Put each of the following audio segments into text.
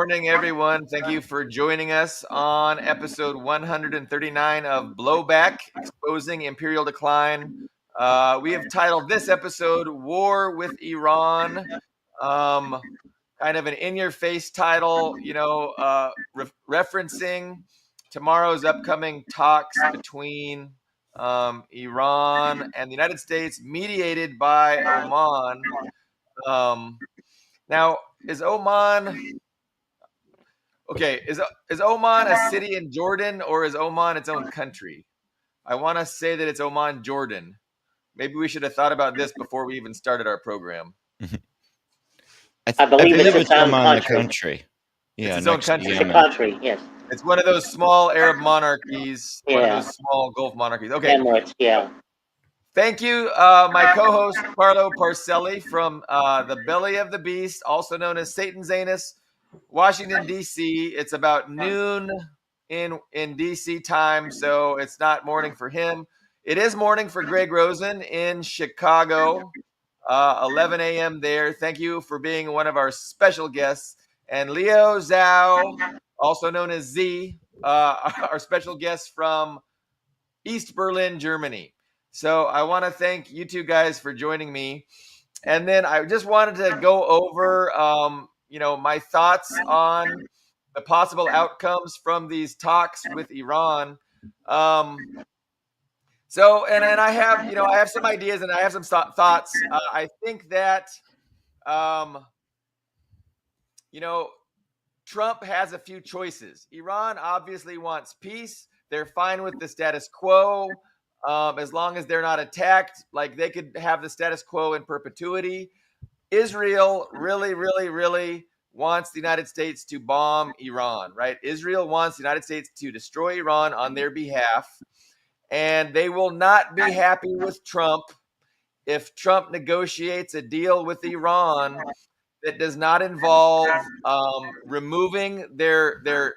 morning, everyone. Thank you for joining us on episode 139 of Blowback, Exposing Imperial Decline. We have titled this episode War with Iran. Kind of an in-your-face title, referencing tomorrow's upcoming talks between Iran and the United States, mediated by Oman. Now, is Oman okay? Is Oman a city in Jordan, or is Oman its own country? I want to say that it's Oman, Jordan. Maybe we should have thought about this before we even started our program. I believe it's Oman, the country. Yeah, it's its own country. It's a country, yes. It's one of those small Arab monarchies, one of those small Gulf monarchies. Okay. Emirates, yeah. Thank you, my co-host Carlo Parcelli from the Belly of the Beast, also known as Satan's Anus, Washington, D.C. It's about noon in D.C. time, so it's not morning for him. It is morning for Greg Rosen in Chicago, 11 a.m. there. Thank you for being one of our special guests. And Leo Zhao, also known as Z, our special guest from East Berlin, Germany. So I want to thank you two guys for joining me. And then I just wanted to go over, my thoughts on the possible outcomes from these talks with Iran. And I have some ideas and I have some thoughts. I think that, Trump has a few choices. Iran obviously wants peace. They're fine with the status quo. As long as they're not attacked, like they could have the status quo in perpetuity. Israel really, really, really wants the United States to bomb Iran, right? Israel wants the United States to destroy Iran on their behalf, and they will not be happy with Trump if Trump negotiates a deal with Iran that does not involve removing their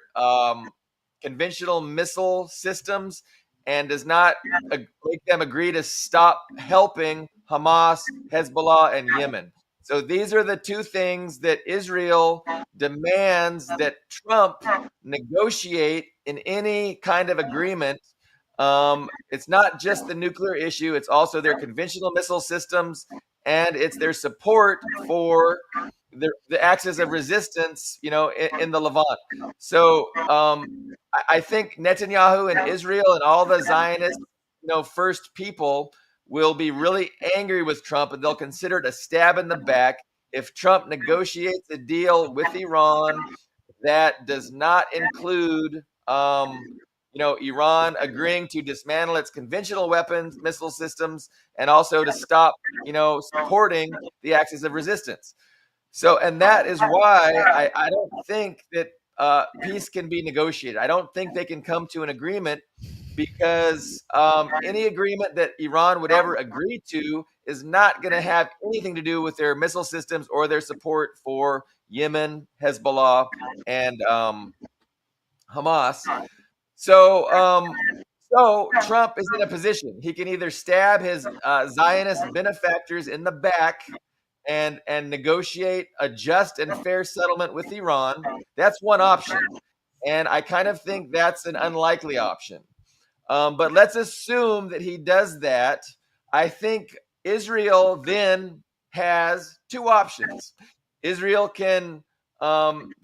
conventional missile systems and does not make them agree to stop helping Hamas, Hezbollah, and Yemen. So these are the two things that Israel demands that Trump negotiate in any kind of agreement. It's not just the nuclear issue, it's also their conventional missile systems, and it's their support for the axis of resistance, in the Levant. So I think Netanyahu and Israel and all the Zionist, first people will be really angry with Trump, and they'll consider it a stab in the back if Trump negotiates a deal with Iran that does not include, Iran agreeing to dismantle its conventional weapons, missile systems, and also to stop, supporting the axis of resistance. So, and that is why I don't think that peace can be negotiated. I don't think they can come to an agreement because any agreement that Iran would ever agree to is not going to have anything to do with their missile systems or their support for Yemen, Hezbollah, and Hamas. So Trump is in a position. He can either stab his Zionist benefactors in the back and negotiate a just and fair settlement with Iran. That's one option. And I kind of think that's an unlikely option. But let's assume that he does that. I think Israel then has two options. Israel can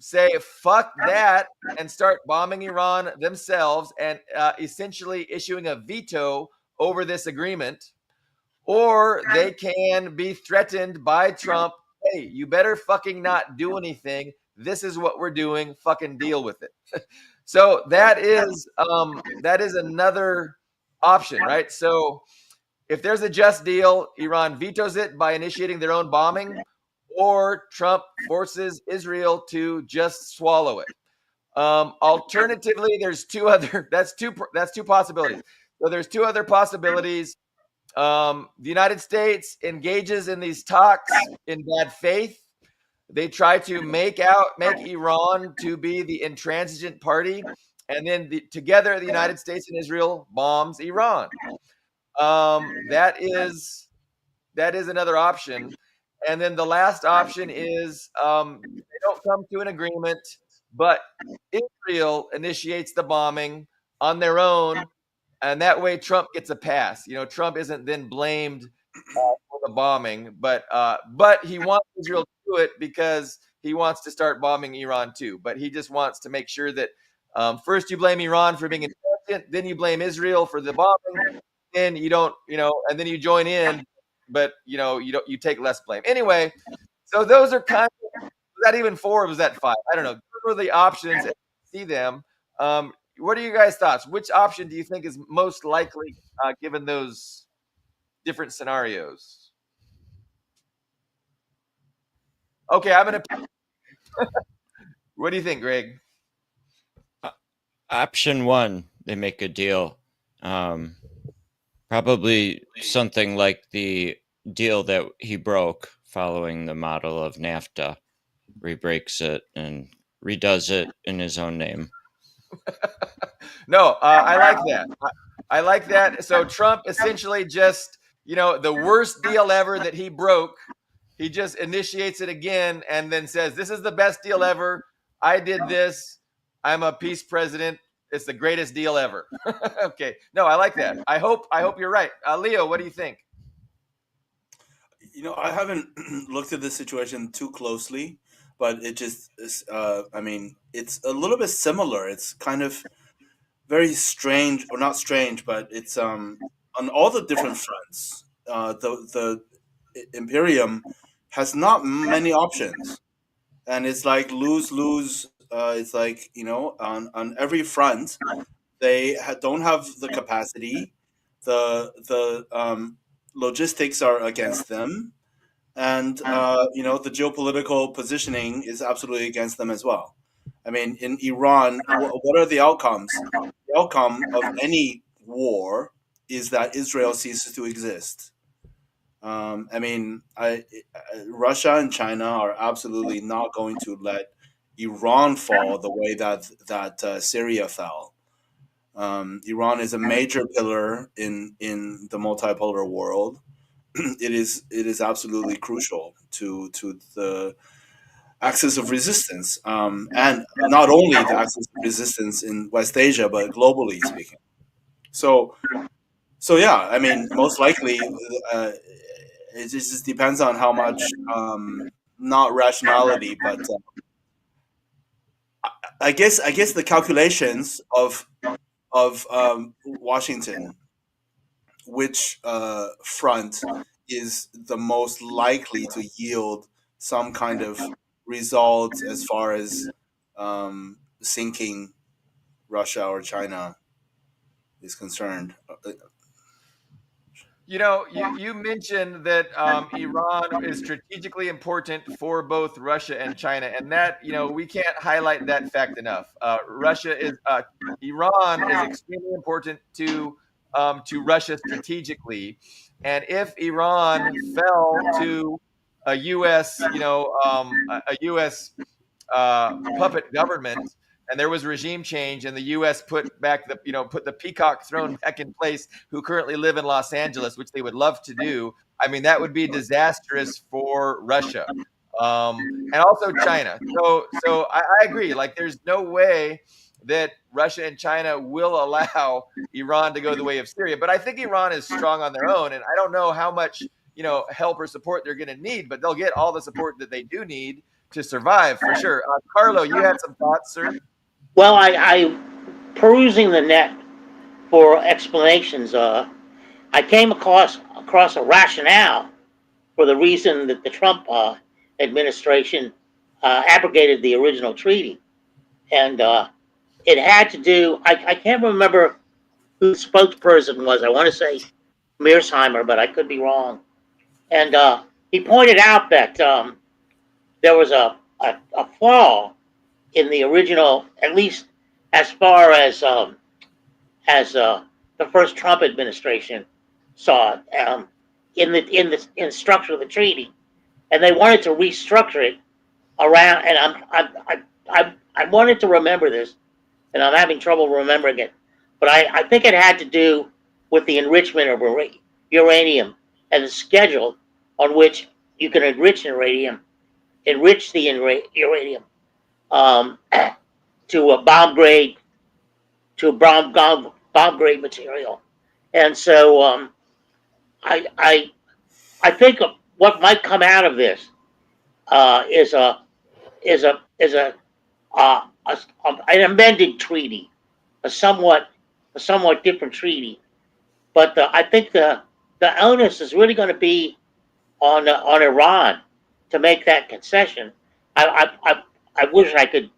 say, fuck that, and start bombing Iran themselves and essentially issuing a veto over this agreement. Or they can be threatened by Trump. Hey, you better fucking not do anything. This is what we're doing. Fucking deal with it. So that is another option, right? So if there's a just deal, Iran vetoes it by initiating their own bombing, or Trump forces Israel to just swallow it. Alternatively, there's that's two possibilities. So there's two other possibilities. The United States engages in these talks in bad faith. They try to make Iran to be the intransigent party, and then together the United States and Israel bombs Iran. That is another option. And then the last option is they don't come to an agreement. but Israel initiates the bombing on their own, and that way Trump gets a pass. Trump isn't then blamed for the bombing, but he wants Israel to do it because he wants to start bombing Iran too. But he just wants to make sure that first you blame Iran for being intelligent, then you blame Israel for the bombing, then you don't, and then you join in, but you take less blame anyway. So those are kind of, was that even four? Or was that five? I don't know. Those were the options. See them. What are you guys' thoughts? Which option do you think is most likely given those different scenarios? Okay, I'm gonna. What do you think, Greg? Option one, they make a deal. Probably something like the deal that he broke following the model of NAFTA, where he breaks it and redoes it in his own name. No, I like that. I like that. So Trump essentially just, the worst deal ever that he broke, he just initiates it again and then says, "This is the best deal ever. I did this. I'm a peace president. It's the greatest deal ever." Okay. No, I like that. I hope you're right. Leo, what do you think? I haven't looked at this situation too closely, but it just is, I mean, it's a little bit similar. It's kind of very strange, or not strange, but it's on all the different fronts. The Imperium has not many options, and it's like lose lose. It's like on every front, they don't have the capacity. The logistics are against them, and the geopolitical positioning is absolutely against them as well. I mean, in Iran, what are the outcomes? The outcome of any war is that Israel ceases to exist. I mean, Russia and China are absolutely not going to let Iran fall the way that Syria fell. Iran is a major pillar in the multipolar world. It is absolutely crucial to the axis of resistance, and not only the axis of resistance in West Asia, but globally speaking. So, yeah, I mean, most likely, it just depends on how much, not rationality, but I guess the calculations of Washington, which front is the most likely to yield some kind of result as far as sinking Russia or China is concerned. You mentioned that Iran is strategically important for both Russia and China, and that we can't highlight that fact enough. Iran is extremely important to Russia strategically, and if Iran fell to a U.S. A U.S. Puppet government, and there was regime change, and the U.S. put the peacock throne back in place, who currently live in Los Angeles, which they would love to do. I mean, that would be disastrous for Russia, and also China. So I agree. Like, there's no way that Russia and China will allow Iran to go the way of Syria. But I think Iran is strong on their own, and I don't know how much help or support they're going to need, but they'll get all the support that they do need to survive for sure. Carlo, you had some thoughts, sir? Well, I perusing the net for explanations. I came across a rationale for the reason that the Trump administration abrogated the original treaty, and it had to do. I can't remember who the spokesperson was. I want to say Mearsheimer, but I could be wrong. And he pointed out that there was a flaw in the original, at least as far as the first Trump administration saw it, in the structure of the treaty, and they wanted to restructure it around. And I wanted to remember this, and I'm having trouble remembering it, but I think it had to do with the enrichment of uranium and the schedule on which you can enrich the uranium. Um, to a bomb grade bomb grade material. And so I I I think what might come out of this is an amended treaty, a somewhat different treaty. But I think the onus is really going to be on Iran to make that concession. I wish I could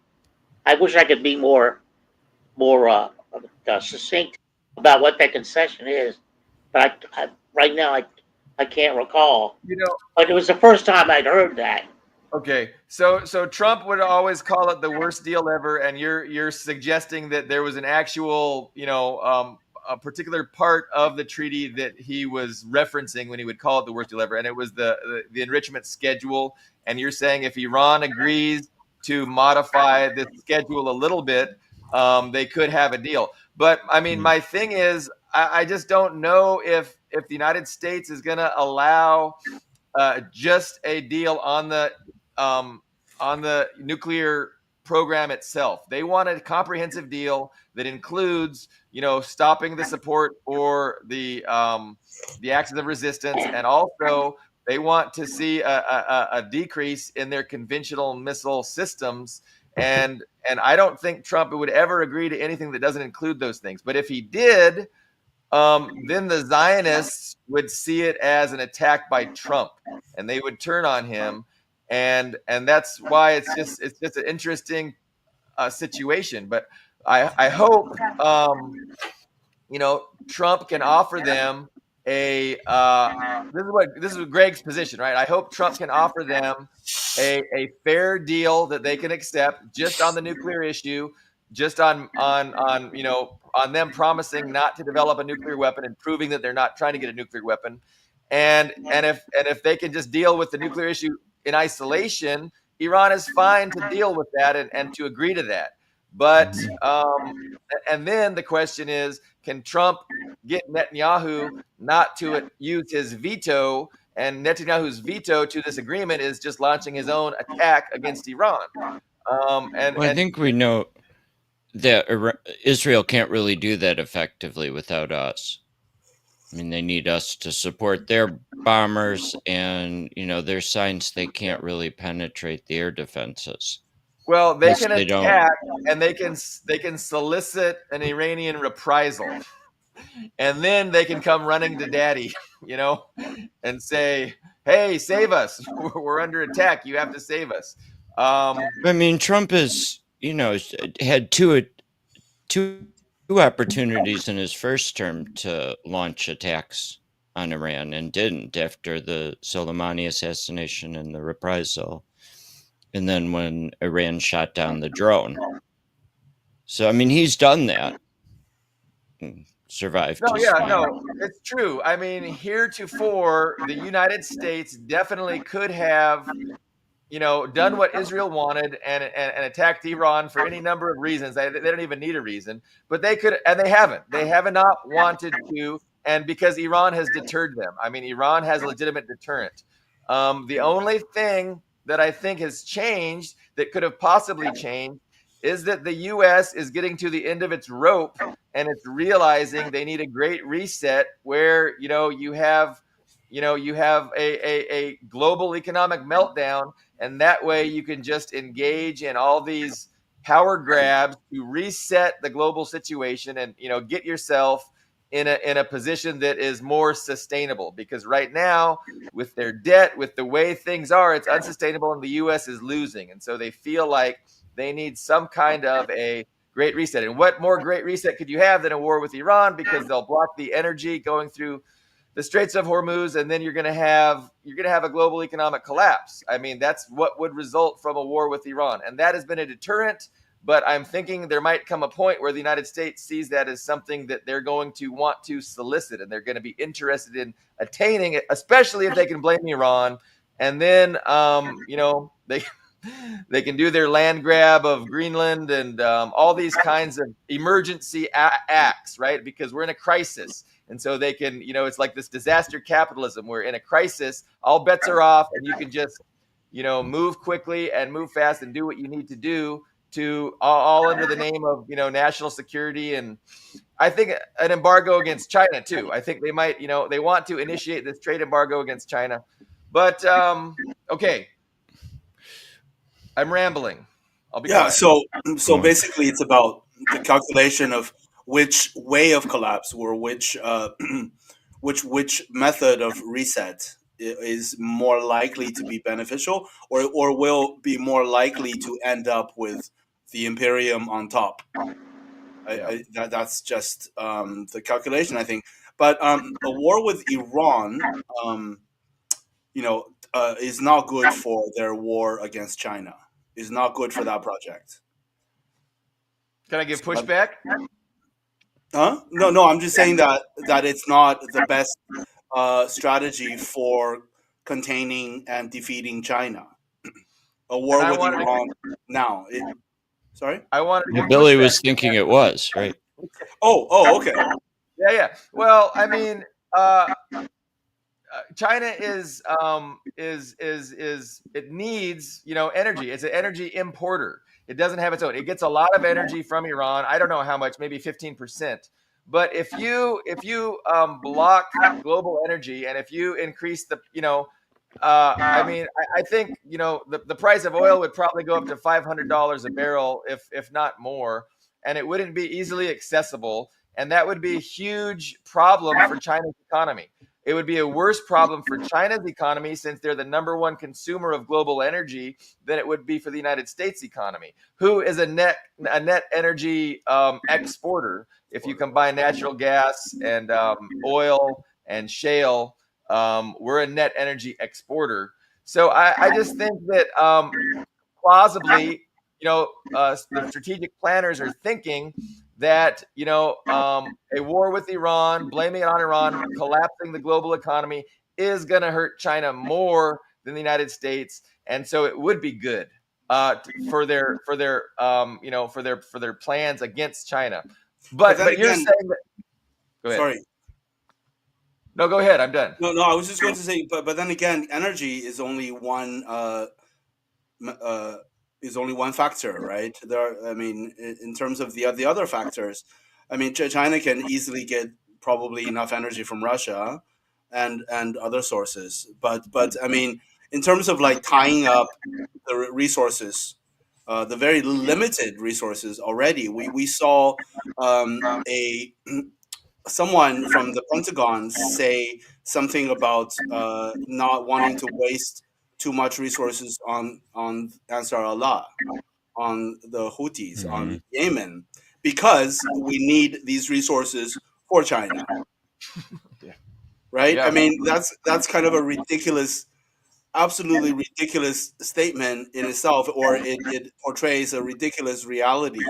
be more succinct about what that concession is, but right now I can't recall. You know, But it was the first time I'd heard that. okay, so Trump would always call it the worst deal ever, and you're suggesting that there was an actual, a particular part of the treaty that he was referencing when he would call it the worst deal ever, and it was the enrichment schedule. And you're saying if Iran agrees to modify this schedule a little bit, they could have a deal. But I mean, my thing is, I just don't know if the United States is going to allow just a deal on the nuclear program itself. They want a comprehensive deal that includes, stopping the support for the axis of resistance, and also they want to see a decrease in their conventional missile systems. And I don't think Trump would ever agree to anything that doesn't include those things. But if he did, then the Zionists would see it as an attack by Trump, and they would turn on him, and that's why it's just an interesting situation. But I hope Trump can offer them a this is Greg's position, right? I hope Trump can offer them a fair deal that they can accept just on the nuclear issue, just on them promising not to develop a nuclear weapon and proving that they're not trying to get a nuclear weapon. And if they can just deal with the nuclear issue in isolation, Iran is fine to deal with that and to agree to that. But and then the question is, can Trump get Netanyahu not to use his veto? And Netanyahu's veto to this agreement is just launching his own attack against Iran. I think we know that Israel can't really do that effectively without us. I mean, they need us to support their bombers, and there's signs they can't really penetrate the air defenses. Well, they Yes, can they don't. attack, and they can solicit an Iranian reprisal, and then they can come running to daddy, and say, "Hey, save us! We're under attack. You have to save us." I mean, Trump has, had two opportunities in his first term to launch attacks on Iran and didn't after the Soleimani assassination and the reprisal, and then when Iran shot down the drone. So, I mean, he's done that. Survived. No, it's true. I mean, heretofore, the United States definitely could have, done what Israel wanted and attacked Iran for any number of reasons. They don't even need a reason, but they could, and they haven't. They have not wanted to, and because Iran has deterred them. I mean, Iran has a legitimate deterrent. The only thing that I think has changed, that could have possibly changed, is that the U.S. is getting to the end of its rope, and it's realizing they need a great reset where you have a global economic meltdown, and that way you can just engage in all these power grabs to reset the global situation and get yourself in a position that is more sustainable. Because right now, with their debt, with the way things are, it's unsustainable, and the U.S. is losing, and so they feel like they need some kind of a great reset. And what more great reset could you have than a war with Iran? Because they'll block the energy going through the Straits of Hormuz, and then you're going to have a global economic collapse. I mean, that's what would result from a war with Iran, and that has been a deterrent. But I'm thinking there might come a point where the United States sees that as something that they're going to want to solicit, and they're going to be interested in attaining it, especially if they can blame Iran. And then, they can do their land grab of Greenland and all these kinds of emergency acts, right? Because we're in a crisis. And so they can, it's like this disaster capitalism. We're in a crisis, all bets are off, and you can just, move quickly and move fast and do what you need to do. to all under the name of national security, and I think an embargo against China too. I think they might they want to initiate this trade embargo against China, but okay, I'm rambling. I'll be quiet. So basically, it's about the calculation of which way of collapse or which method of reset is more likely to be beneficial, or will be more likely to end up with the imperium on top. That's just the calculation, I think. But a war with Iran, is not good for their war against China. Is not good for that project. Can I give pushback? Huh? No. I'm just saying that it's not the best strategy for containing and defeating China. A war with Iran now. Sorry. I wanted to give Billy pushback. was thinking it was right. Oh, okay. Yeah. Well, I mean, China is it needs energy. It's an energy importer. It doesn't have its own. It gets a lot of energy from Iran. I don't know how much, maybe 15%. But if you block global energy, and if you increase the I mean, I think the price of oil would probably go up to $500 a barrel, if not more, and it wouldn't be easily accessible, and that would be a huge problem for China's economy. It would be a worse problem for China's economy, since they're the number one consumer of global energy, than it would be for the United States economy, who is a net energy exporter. If you combine natural gas and oil and shale, we're a net energy exporter. So I just think that plausibly, the strategic planners are thinking that a war with Iran, blaming it on Iran, collapsing the global economy, is going to hurt China more than the United States, and so it would be good for their plans against China. But you're saying that. Go ahead. Sorry. No, go ahead. I'm done. No. I was just going to say, but then again, energy is only one factor, right? I mean, in terms of the other factors, I mean, China can easily get probably enough energy from Russia and other sources, but I mean, in terms of like tying up the resources, the very limited resources already, we saw a someone from the Pentagon say something about not wanting to waste too much resources on Ansar Allah, on the Houthis, on Yemen, because we need these resources for China. Right? Yeah. I mean, that's kind of a ridiculous, absolutely ridiculous statement in itself, or it portrays a ridiculous reality.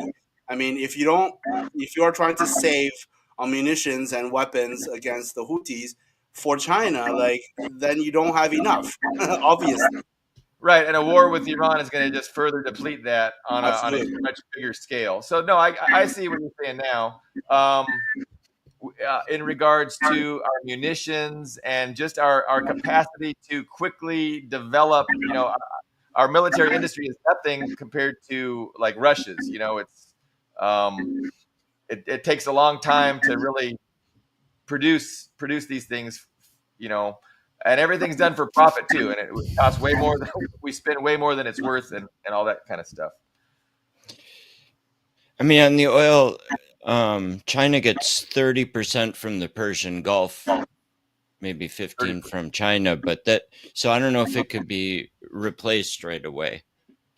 I mean, if you are trying to save munitions and weapons against the Houthis for China, like, then you don't have enough, obviously. Right, and a war with Iran is going to just further deplete that on a much bigger scale. So no, I see what you're saying now. In regards to our munitions and just our capacity to quickly develop, our military industry is nothing compared to like Russia's. It's it takes a long time to really produce these things, and everything's done for profit too, and it costs way more than we spend way more than it's worth, and all that kind of stuff. I mean, on the oil, China gets 30% from the Persian Gulf, maybe 15 from China, so I don't know if it could be replaced right away.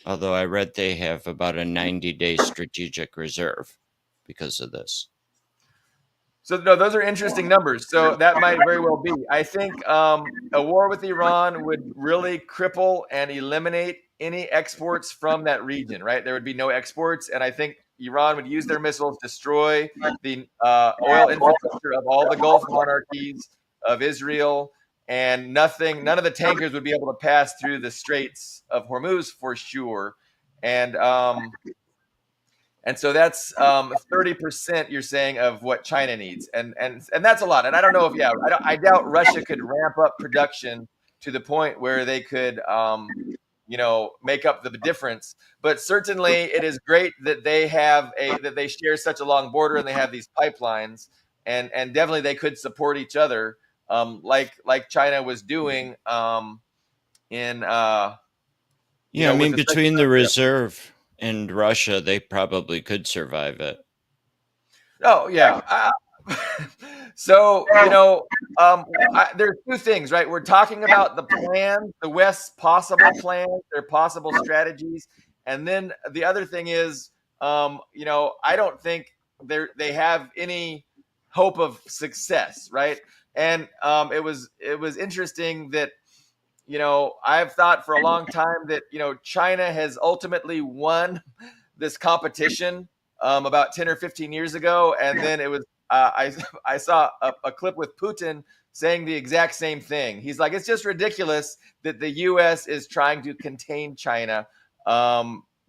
Although I read they have about a 90-day strategic reserve because of this. So no, those are interesting numbers. So that might very well be. I think a war with Iran would really cripple and eliminate any exports from that region. Right, there would be no exports, and I think Iran would use their missiles, destroy the oil infrastructure of all the Gulf monarchies, of Israel, and none of the tankers would be able to pass through the Straits of Hormuz for sure. And so that's 30%, you're saying, of what China needs, and that's a lot. And I don't know if I doubt Russia could ramp up production to the point where they could make up the difference. But certainly, it is great that they share such a long border and they have these pipelines, and definitely they could support each other, like China was doing in Yeah, I mean, with the between the reserve and Russia, they probably could survive it. Oh yeah. So there's two things, right? We're talking about the plan, the West's possible plans, their possible strategies, and then the other thing is, I don't think they have any hope of success, right? And it was interesting that I've thought for a long time that China has ultimately won this competition about 10 or 15 years ago, and then it was I saw a clip with Putin saying the exact same thing. He's like, it's just ridiculous that the U.S. is trying to contain China.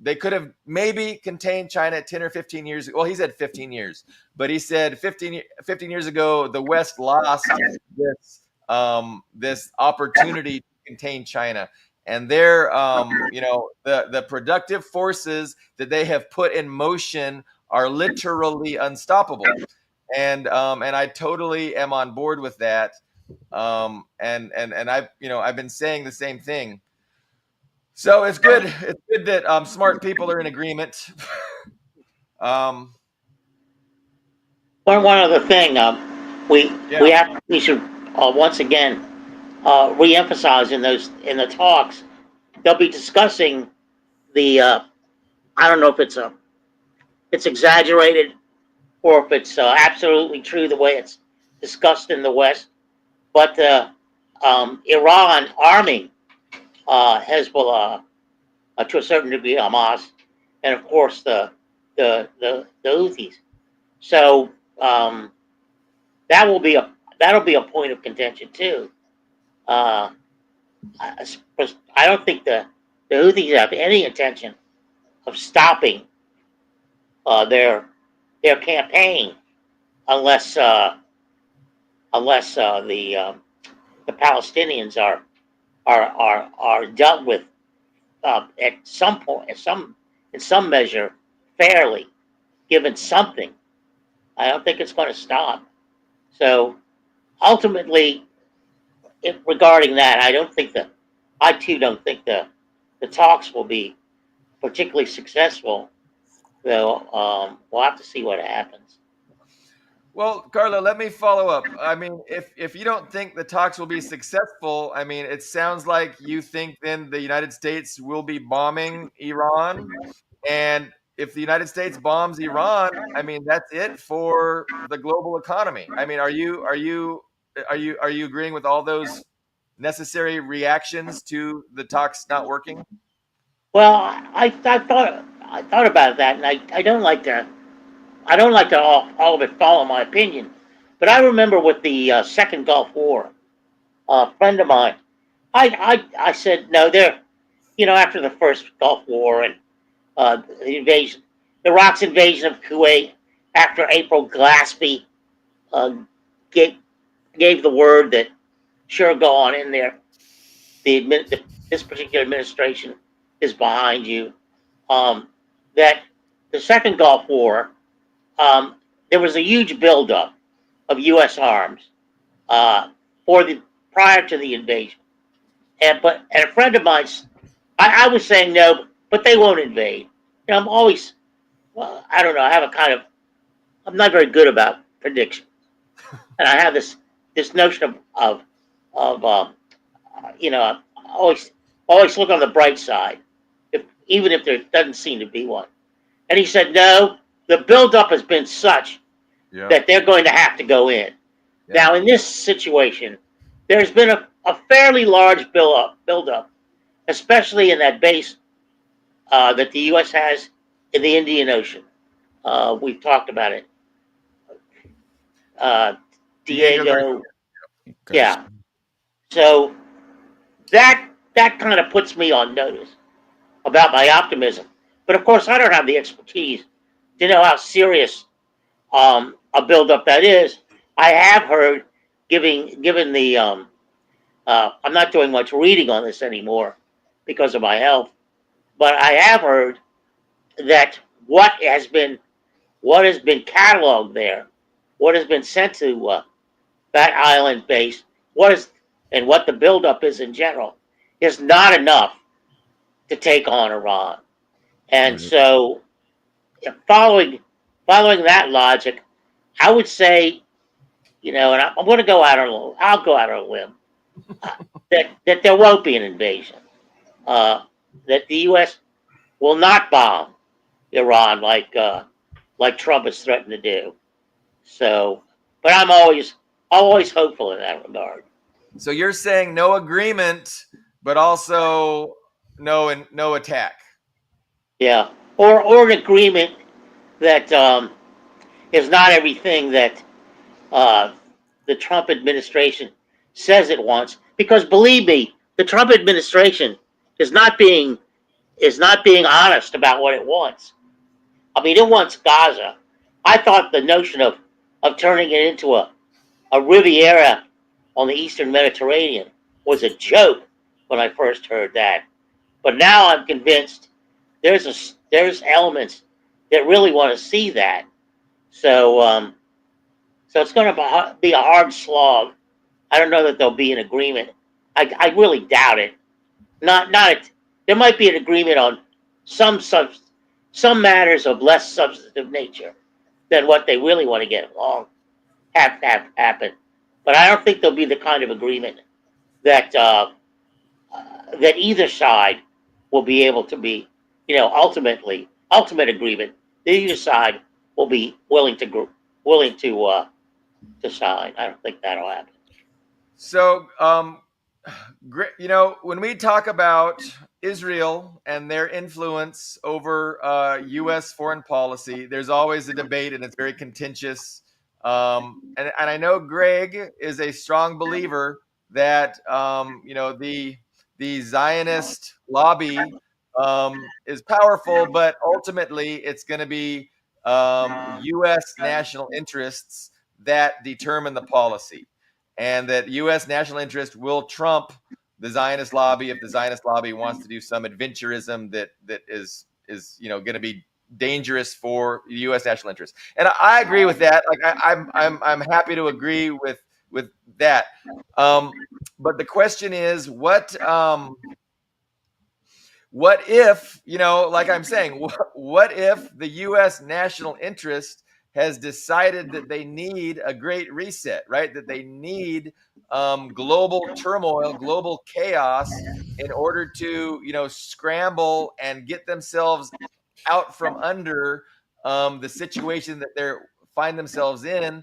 They could have maybe contained China 10 or 15 years ago. Well, he said 15 years, but he said 15 years ago, the West lost this opportunity to contain China. And their, the productive forces that they have put in motion are literally unstoppable. And I totally am on board with that. And I've been saying the same thing. So it's good. It's good that smart people are in agreement. One other thing, we should once again reemphasize in the talks they'll be discussing the I don't know if it's exaggerated or if it's absolutely true the way it's discussed in the West, but Iran arming Hezbollah to a certain degree, Hamas, and of course the Houthis. So that'll be a point of contention too. Uh, I don't think the Houthis have any intention of stopping their campaign unless the Palestinians are dealt with at some point, in some measure, fairly, given something. I don't think it's going to stop. So ultimately, regarding that, I too don't think the talks will be particularly successful. Though we'll have to see what happens. Well, Carla, let me follow up. I mean, if you don't think the talks will be successful, I mean, it sounds like you think then the United States will be bombing Iran. And if the United States bombs Iran, I mean, that's it for the global economy. I mean, are you agreeing with all those necessary reactions to the talks not working? Well, I thought about that, and I don't like to all of it follow my opinion. But I remember with the second Gulf War, a friend of mine, I said no, after the first Gulf War and the invasion, Iraq's invasion of Kuwait after April Glaspie uh, gave the word that sure, go on in there. This particular administration is behind you. That the second Gulf War, there was a huge buildup of U.S. arms for the prior to the invasion, and a friend of mine, I was saying no, but they won't invade. I'm always, well, I don't know. I have a kind of, I'm not very good about prediction, and I have this notion of always look on the bright side, even if there doesn't seem to be one. And he said, no, the buildup has been such that they're going to have to go in. Yeah. Now, in this situation, there's been a fairly large buildup, especially in that base that the U.S. has in the Indian Ocean. We've talked about it. Diego. Yeah. So that kind of puts me on notice about my optimism. But of course, I don't have the expertise to know how serious a buildup that is. I have heard, given the I'm not doing much reading on this anymore, because of my health. But I have heard that what has been cataloged there, what has been sent to that island base, what the buildup is in general, is not enough to take on Iran. And so, following that logic, I would say, and I'm going to go out on I'll go out on a limb, that there won't be an invasion. That the U.S. will not bomb Iran like Trump has threatened to do. So, but I'm always hopeful in that regard. So you're saying no agreement, but also no attack. Yeah, or an agreement that is not everything that uh, the Trump administration says it wants. Because believe me, the Trump administration is not being honest about what it wants. I mean, it wants Gaza. I thought the notion of turning it into a Riviera on the Eastern Mediterranean was a joke when I first heard that. But now I'm convinced there's elements that really want to see that. So so it's going to be a hard slog. I don't know that there'll be an agreement. I really doubt it. Not there might be an agreement on some some matters of less substantive nature than what they really want to get along have happen. But I don't think there'll be the kind of agreement that that either side will be able to be, ultimate agreement. That either side will be willing to sign. I don't think that'll happen. So, when we talk about Israel and their influence over U.S. foreign policy, there's always a debate, and it's very contentious. And I know Greg is a strong believer that the Zionist lobby is powerful, but ultimately it's going to be U.S. national interests that determine the policy, and that U.S. national interest will trump the Zionist lobby if the Zionist lobby wants to do some adventurism that is going to be dangerous for U.S. national interest. And I agree with that. Like I'm happy to agree with that. But the question is, what if, like I'm saying, what if the U.S. national interest has decided that they need a great reset, right? That they need global turmoil, global chaos in order to, scramble and get themselves out from under the situation that they find themselves in,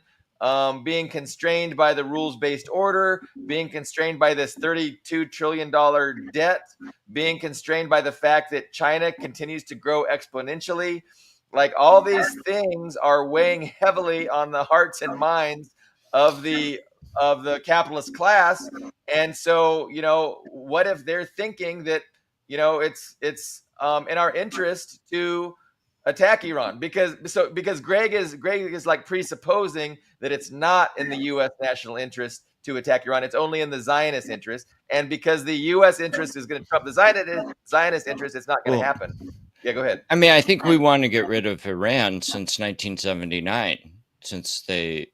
being constrained by the rules-based order, being constrained by this $32 trillion debt, being constrained by the fact that China continues to grow exponentially. Like, all these things are weighing heavily on the hearts and minds of the capitalist class. And so, what if they're thinking that, it's in our interest to attack Iran, because Greg is like presupposing that it's not in the U.S. national interest to attack Iran. It's only in the Zionist interest, and because the U.S. interest is going to trump the Zionist interest, it's not going to happen. Yeah, go ahead. I mean, I think we want to get rid of Iran since 1979, since they,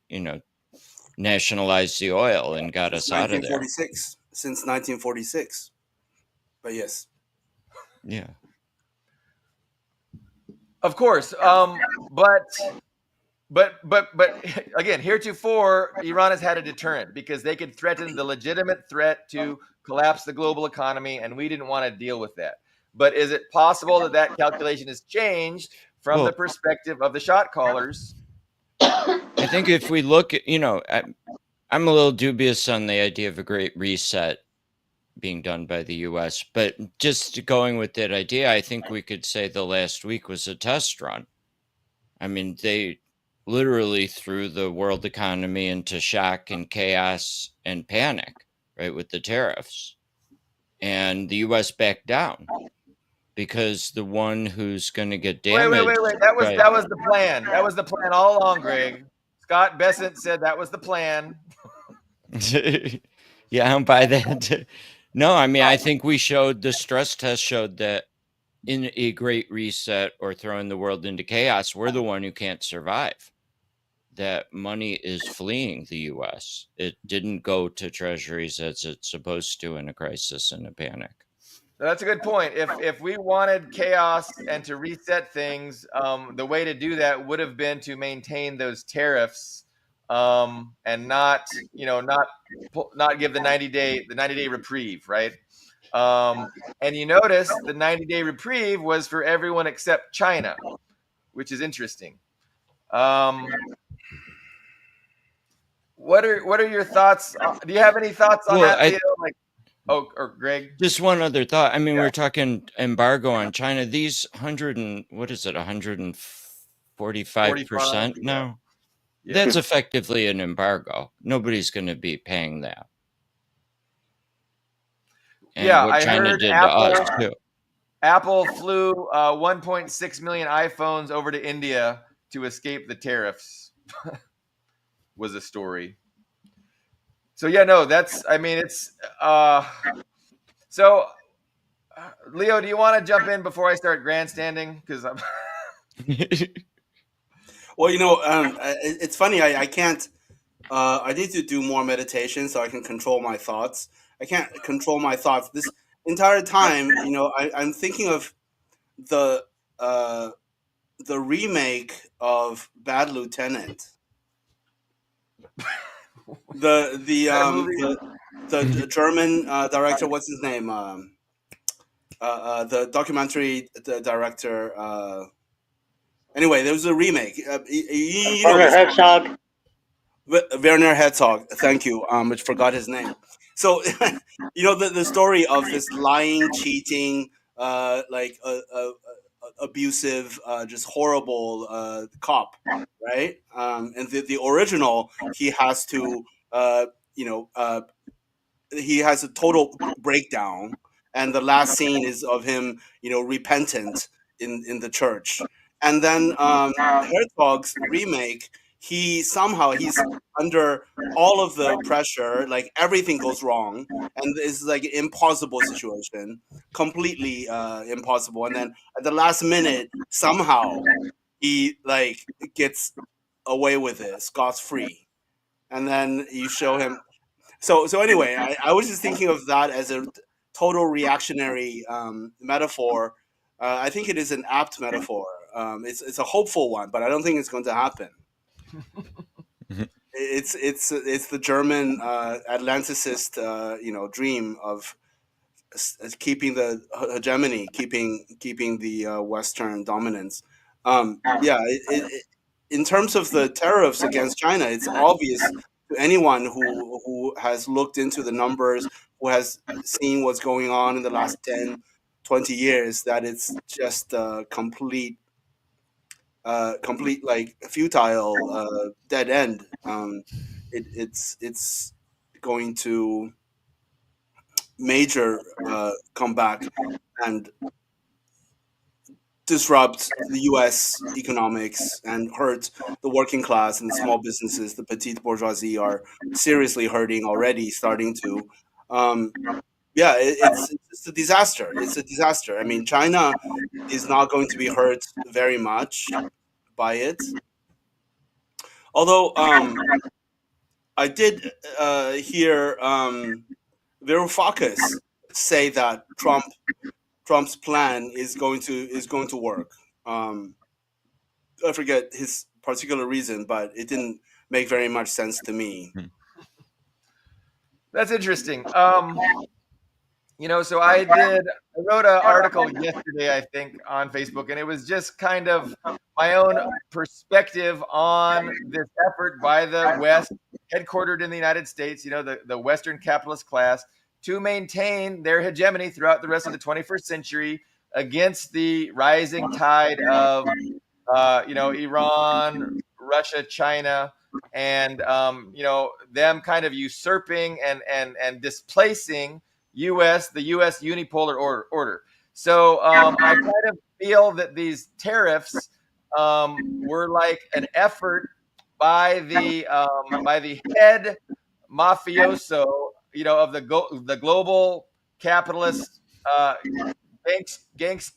nationalized the oil and got us out of there. Since 1946. But yes. Yeah. Of course. But again, heretofore, Iran has had a deterrent because they could threaten the legitimate threat to collapse the global economy, and we didn't want to deal with that. But is it possible that calculation has changed from the perspective of the shot callers? I think if we look at, I'm a little dubious on the idea of a great reset being done by the U.S., but just going with that idea, I think we could say the last week was a test run. I mean, they literally threw the world economy into shock and chaos and panic, right, with the tariffs. And the U.S. backed down because the one who's going to get damaged. Wait. That was the plan. That was the plan all along, Greg. Scott Bessent said that was the plan. Yeah, I don't buy that. No, I mean, I think we showed, the stress test showed that in a great reset or throwing the world into chaos, we're the one who can't survive. That money is fleeing the U.S. It didn't go to treasuries as it's supposed to in a crisis and a panic. That's a good point. If we wanted chaos and to reset things, the way to do that would have been to maintain those tariffs, and not, not give the 90-day reprieve, right? And you notice the 90-day reprieve was for everyone except China, which is interesting. What are your thoughts? Do you have any thoughts on that, Leo? Like, or Greg? Just one other thought. I mean, we're talking embargo on China. These 145% now. Yeah. That's effectively an embargo. Nobody's going to be paying that. And what China did to us too. Apple flew 1.6 million iPhones over to India to escape the tariffs. Was a story. So yeah, no, it's so Leo, do you want to jump in before I start grandstanding? Because I'm well, it's funny. I can't. I need to do more meditation so I can control my thoughts. I can't control my thoughts this entire time. I'm thinking of the remake of Bad Lieutenant. The German director, what's his name? The documentary director. Anyway, there was a remake. Werner Herzog. Werner Herzog. Thank you. I forgot his name. So, the story of this lying, cheating, abusive, just horrible cop, right? And the original, he has to, he has a total breakdown, and the last scene is of him, repentant in the church. And then Herzog's remake, he's under all of the pressure, like everything goes wrong, and it's like an impossible situation, completely impossible. And then at the last minute, somehow he gets away with it, scot free. And then you show him. So anyway, I was just thinking of that as a total reactionary metaphor. I think it is an apt metaphor. It's a hopeful one, but I don't think it's going to happen. It's the German Atlanticist dream of keeping the hegemony, keeping the Western dominance. In terms of the tariffs against China, it's obvious to anyone who has looked into the numbers, who has seen what's going on in the last 10, 20 years, that it's just complete futile, dead end. It's going to major come back and disrupt the U.S. economics and hurt the working class and the small businesses. The petite bourgeoisie are seriously hurting already, starting to. It's a disaster. It's a disaster. I mean, China is not going to be hurt very much by it. Although I did hear Varoufakis say that Trump's plan is going to work. I forget his particular reason, but it didn't make very much sense to me. That's interesting. So I wrote an article yesterday, I think, on Facebook, and it was just kind of my own perspective on this effort by the West, headquartered in the United States, the Western capitalist class, to maintain their hegemony throughout the rest of the 21st century against the rising tide of, Iran, Russia, China, and them kind of usurping and displacing the U.S. unipolar order. So I kind of feel that these tariffs were like an effort by the head mafioso, of the global capitalist gangs,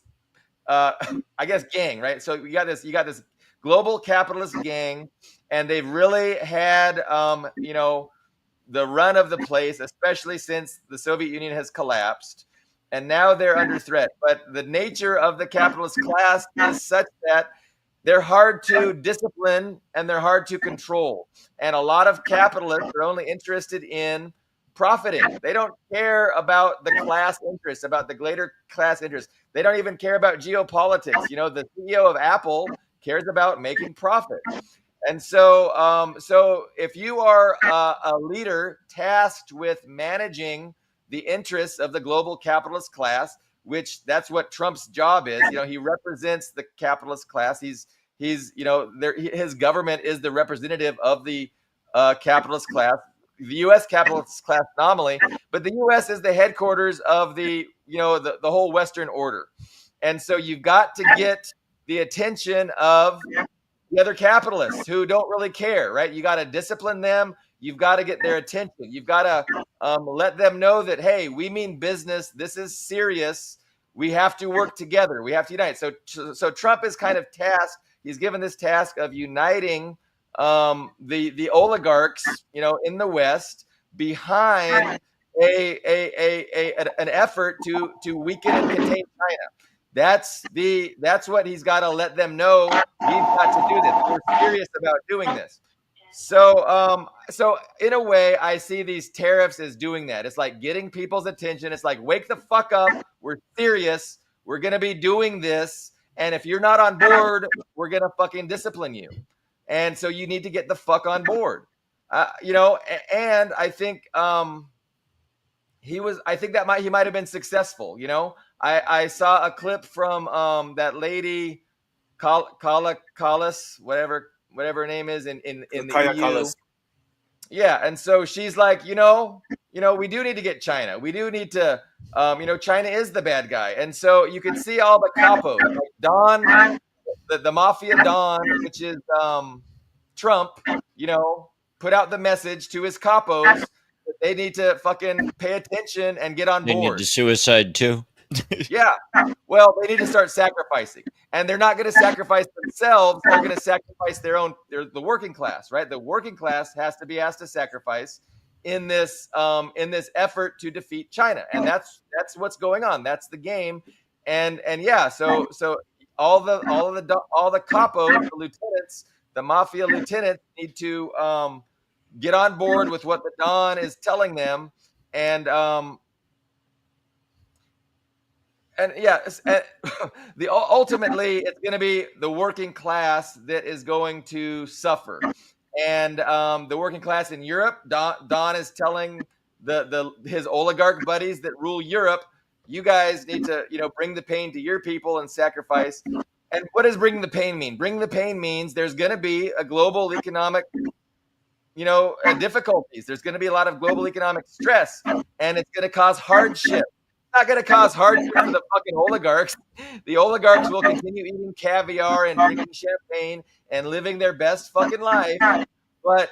I guess gang, right? So you got this global capitalist gang, and they've really had the run of the place, especially since the Soviet Union has collapsed, and now they're under threat. But the nature of the capitalist class is such that they're hard to discipline and they're hard to control. And a lot of capitalists are only interested in profiting. They don't care about the class interests, about the greater class interests. They don't even care about geopolitics. The CEO of Apple cares about making profit. And so if you are a leader tasked with managing the interests of the global capitalist class, which that's what Trump's job is. He represents the capitalist class. He's his government is the representative of the capitalist class, the U.S. capitalist class nominally, but the U.S. is the headquarters of the whole Western order. And so you've got to get the attention of the other capitalists who don't really care, right? You got to discipline them. You've got to get their attention. You've got to let them know that, hey, we mean business. This is serious. We have to work together. We have to unite. So Trump is kind of tasked. He's given this task of uniting the oligarchs, in the West behind an effort to weaken and contain China. That's what he's got to let them know. We've got to do this. We're serious about doing this. So in a way, I see these tariffs as doing that. It's like getting people's attention. It's like, wake the fuck up. We're serious. We're going to be doing this. And if you're not on board, we're going to fucking discipline you. And so you need to get the fuck on board. And I think he might have been successful. I saw a clip from that lady Callas, whatever her name is in the EU. Callas. Yeah, and so she's like, we do need to get China. We do need to, China is the bad guy. And so you can see all the capos, like Don, the mafia Don, which is Trump, put out the message to his capos that they need to fucking pay attention and get on board. They need to suicide too. Yeah. Well, they need to start sacrificing, and they're not going to sacrifice themselves. They're going to sacrifice the working class, right? The working class has to be asked to sacrifice in this effort to defeat China, and that's what's going on. That's the game, and yeah. So all the capos, the lieutenants, the mafia lieutenants need to get on board with what the Don is telling them, and ultimately it's going to be the working class that is going to suffer, and the working class in Europe. Don is telling his oligarch buddies that rule Europe, you guys need to bring the pain to your people and sacrifice. And what does bring the pain mean? Bring the pain means there's going to be a global economic difficulties. There's going to be a lot of global economic stress, and it's going to cause hardship. Not going to cause hardship for the fucking oligarchs. The oligarchs will continue eating caviar and drinking champagne and living their best fucking life, but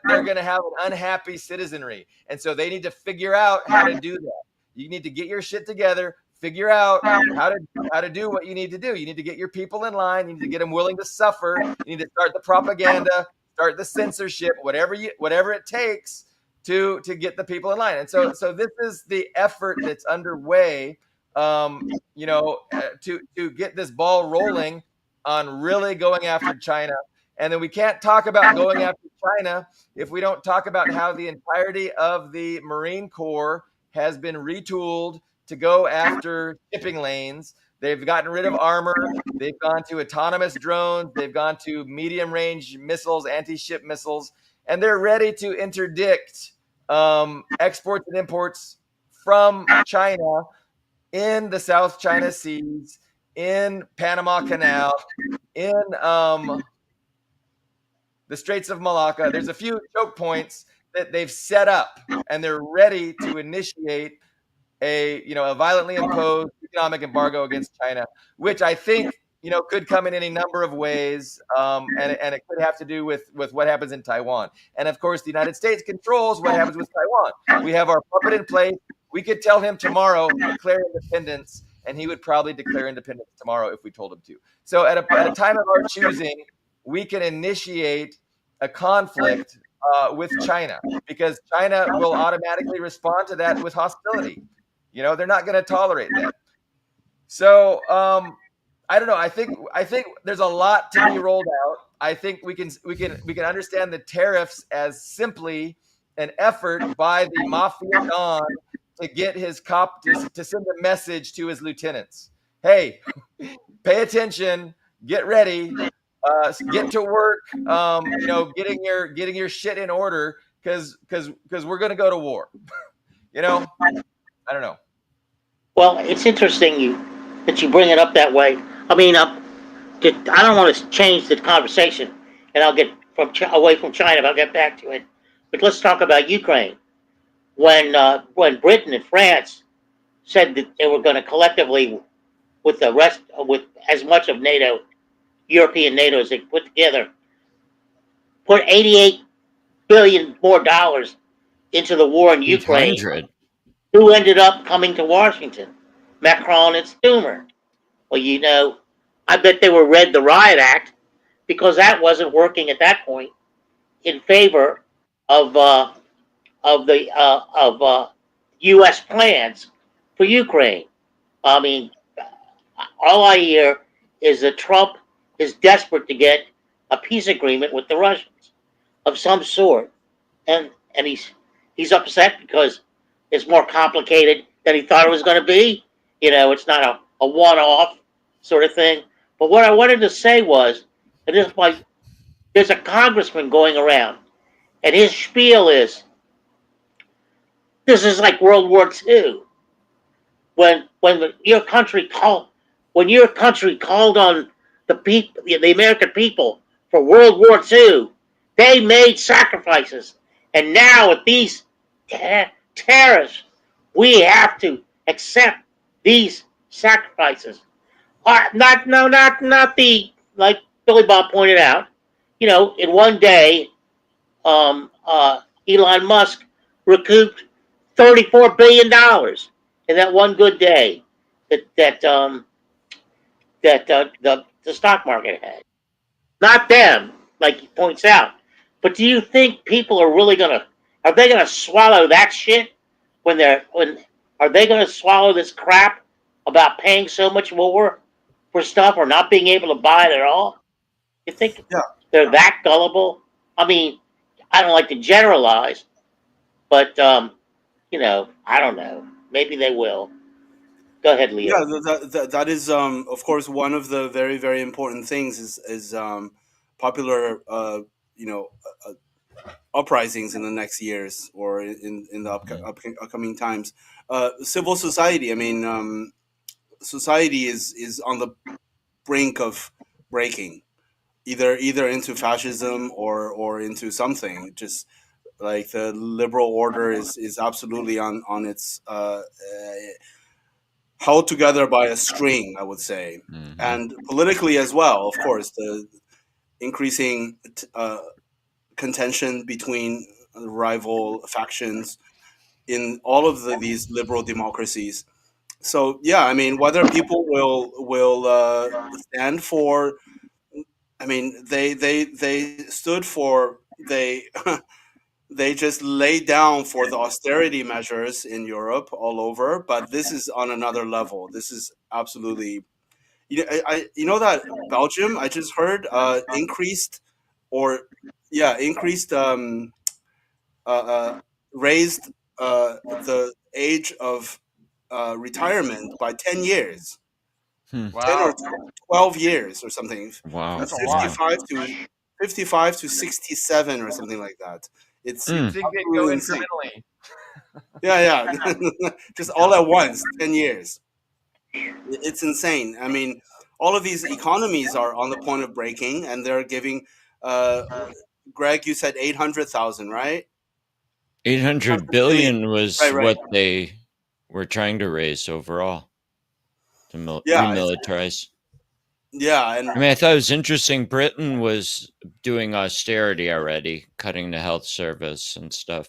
they're going to have an unhappy citizenry, and so they need to figure out how to do that. You need to get your shit together, figure out how to do what you need to do. You need to get your people in line. You need to get them willing to suffer. You need to start the propaganda, start the censorship, whatever it takes to get the people in line. And so this is the effort that's underway, to get this ball rolling on really going after China. And then we can't talk about going after China if we don't talk about how the entirety of the Marine Corps has been retooled to go after shipping lanes. They've gotten rid of armor. They've gone to autonomous drones. They've gone to medium-range missiles, anti-ship missiles, and they're ready to interdict exports and imports from China in the South China Seas, in Panama Canal, in the Straits of Malacca. There's a few choke points that they've set up, and they're ready to initiate a violently imposed economic embargo against China, which I think could come in any number of ways, and it could have to do with what happens in Taiwan. And of course, the United States controls what happens with Taiwan. We have our puppet in place. We could tell him tomorrow, declare independence, and he would probably declare independence tomorrow if we told him to. So at a time of our choosing, we can initiate a conflict with China, because China will automatically respond to that with hostility. They're not going to tolerate that. So I don't know. I think there's a lot to be rolled out. I think we can understand the tariffs as simply an effort by the mafia don to get his cop to send a message to his lieutenants. Hey, pay attention, get ready, get to work. Getting your shit in order, because we're gonna go to war. I don't know. Well, it's interesting that you bring it up that way. I mean, I don't want to change the conversation, and I'll get away from China, but I'll get back to it. But let's talk about Ukraine. When Britain and France said that they were going to collectively, with as much of NATO, European NATO as they put together, put $88 billion more into the war in Ukraine. 800. Who ended up coming to Washington? Macron and Schumer. Well, I bet they read the Riot Act, because that wasn't working at that point in favor of the U.S. plans for Ukraine. I mean, all I hear is that Trump is desperate to get a peace agreement with the Russians of some sort, and he's upset because it's more complicated than he thought it was going to be. It's not a one-off sort of thing. But what I wanted to say was, and this is why there's a congressman going around, and his spiel is, this is like World War II, when your country called on the American people for World War II, they made sacrifices, and now with these tariffs, we have to accept these sacrifices. Not the, like Billy Bob pointed out. In one day, Elon Musk recouped $34 billion in that one good day that the stock market had. Not them, like he points out. But do you think people are they gonna swallow that shit are they gonna swallow this crap about paying so much more for stuff, or not being able to buy it at all? You think they're that gullible? I mean, I don't like to generalize, but I don't know. Maybe they will. Go ahead, Leo. Yeah, that is of course one of the very, very important things is popular you know uh, uprisings in the next years, or in the upcoming times. Civil society. I mean, society is on the brink of breaking, either into fascism or into something. Just like the liberal order is absolutely on its held together by a string, I would say. Mm-hmm. And politically as well, of course, the increasing contention between rival factions in all of these liberal democracies. So yeah, I mean, whether people will stand for, I mean, they stood for, they just laid down for the austerity measures in Europe all over, but this is on another level. This is absolutely, you know that Belgium, I just heard, increased, or yeah, increased uh, uh, raised the age of retirement by 10 years. Hmm. 10 or Wow, 12 years or something. Wow. that's a lot. 55 to 67 or something like that. It's You'd Mm. think they'd go absolutely insane. incrementally. Yeah, just all at once, 10 years. It's insane. I mean, all of these economies are on the point of breaking, and they're giving, uh, Greg, you said 800,000, right? 800 billion. billion was Right. what they were trying to raise overall to Yeah, remilitarize. yeah, I and mean, I thought it was interesting. Britain was doing austerity already, cutting the health service and stuff.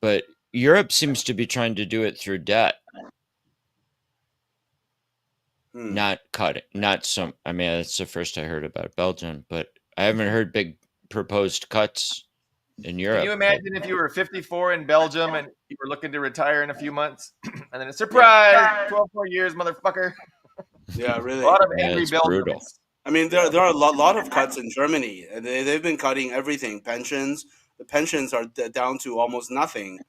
But Europe seems to be trying to do it through debt, not cutting. Not some. I mean, that's the first I heard about Belgium, but I haven't heard big proposed cuts in Europe. Can you imagine if you were 54 in Belgium and you were looking to retire in a few months, and then a surprise, 12 more years, motherfucker. Yeah, really. A lot of angry Belgians. Brutal. I mean, there are a lot of cuts in Germany. They've been cutting everything. Pensions, the pensions are down to almost nothing.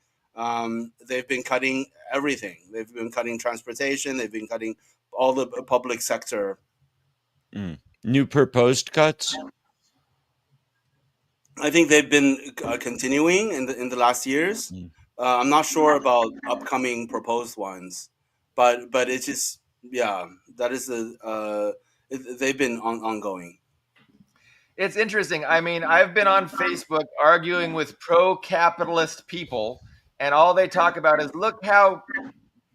They've been cutting everything. They've been cutting transportation. They've been cutting all the public sector. New proposed cuts? I think they've been continuing in the last years. I'm not sure about upcoming proposed ones, but it's just, yeah, that is they've been ongoing. It's interesting. I mean, I've been on Facebook arguing with pro-capitalist people, and all they talk about is, look how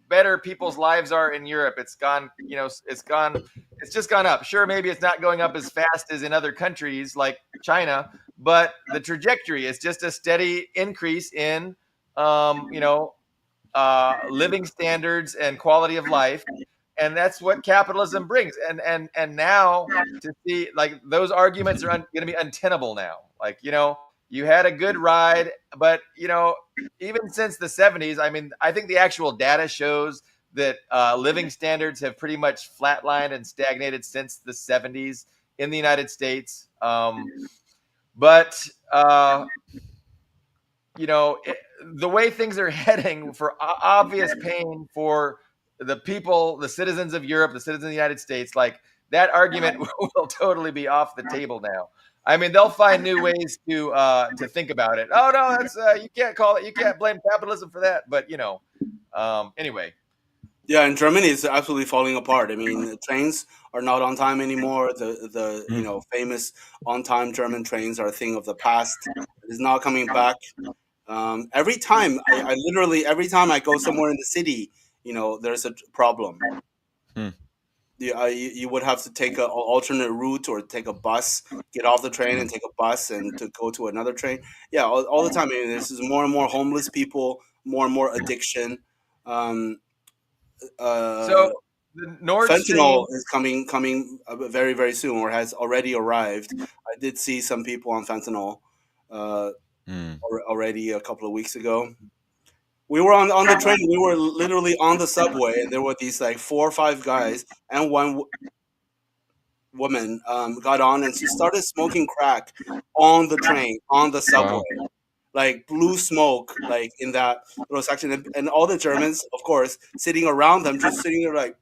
better people's lives are in Europe. It's gone, it's just gone up. Sure, maybe it's not going up as fast as in other countries like China, but the trajectory is just a steady increase in, living standards and quality of life. And that's what capitalism brings. And now to see, like, those arguments are going to be untenable now. Like, you had a good ride, but even since the 70s, I mean, I think the actual data shows that living standards have pretty much flatlined and stagnated since the 70s in the United States. But the way things are heading, for obvious pain for the people, the citizens of Europe, the citizens of the United States, like, that argument will totally be off the table now. I mean, they'll find new ways to think about it. Oh no, that's you can't blame capitalism for that. But anyway. Yeah, in Germany, it's absolutely falling apart. I mean, the trains are not on time anymore. The famous on time German trains are a thing of the past. It is not coming back. Every time I literally every time I go somewhere in the city, there's a problem. You would have to take an alternate route or take a bus, get off the train and take a bus and to go to another train. Yeah, all the time. I mean, this is more and more homeless people, more and more addiction. So the Nord fentanyl Stream is coming very, very soon, or has already arrived. I did see some people on fentanyl already a couple of weeks ago. We were on the train. We were literally on the subway, and there were these like 4 or 5 guys and one woman got on, and she started smoking crack on the train, on the subway. Wow. Like blue smoke, like in that little section, and all the Germans, of course, sitting around them, just sitting there like,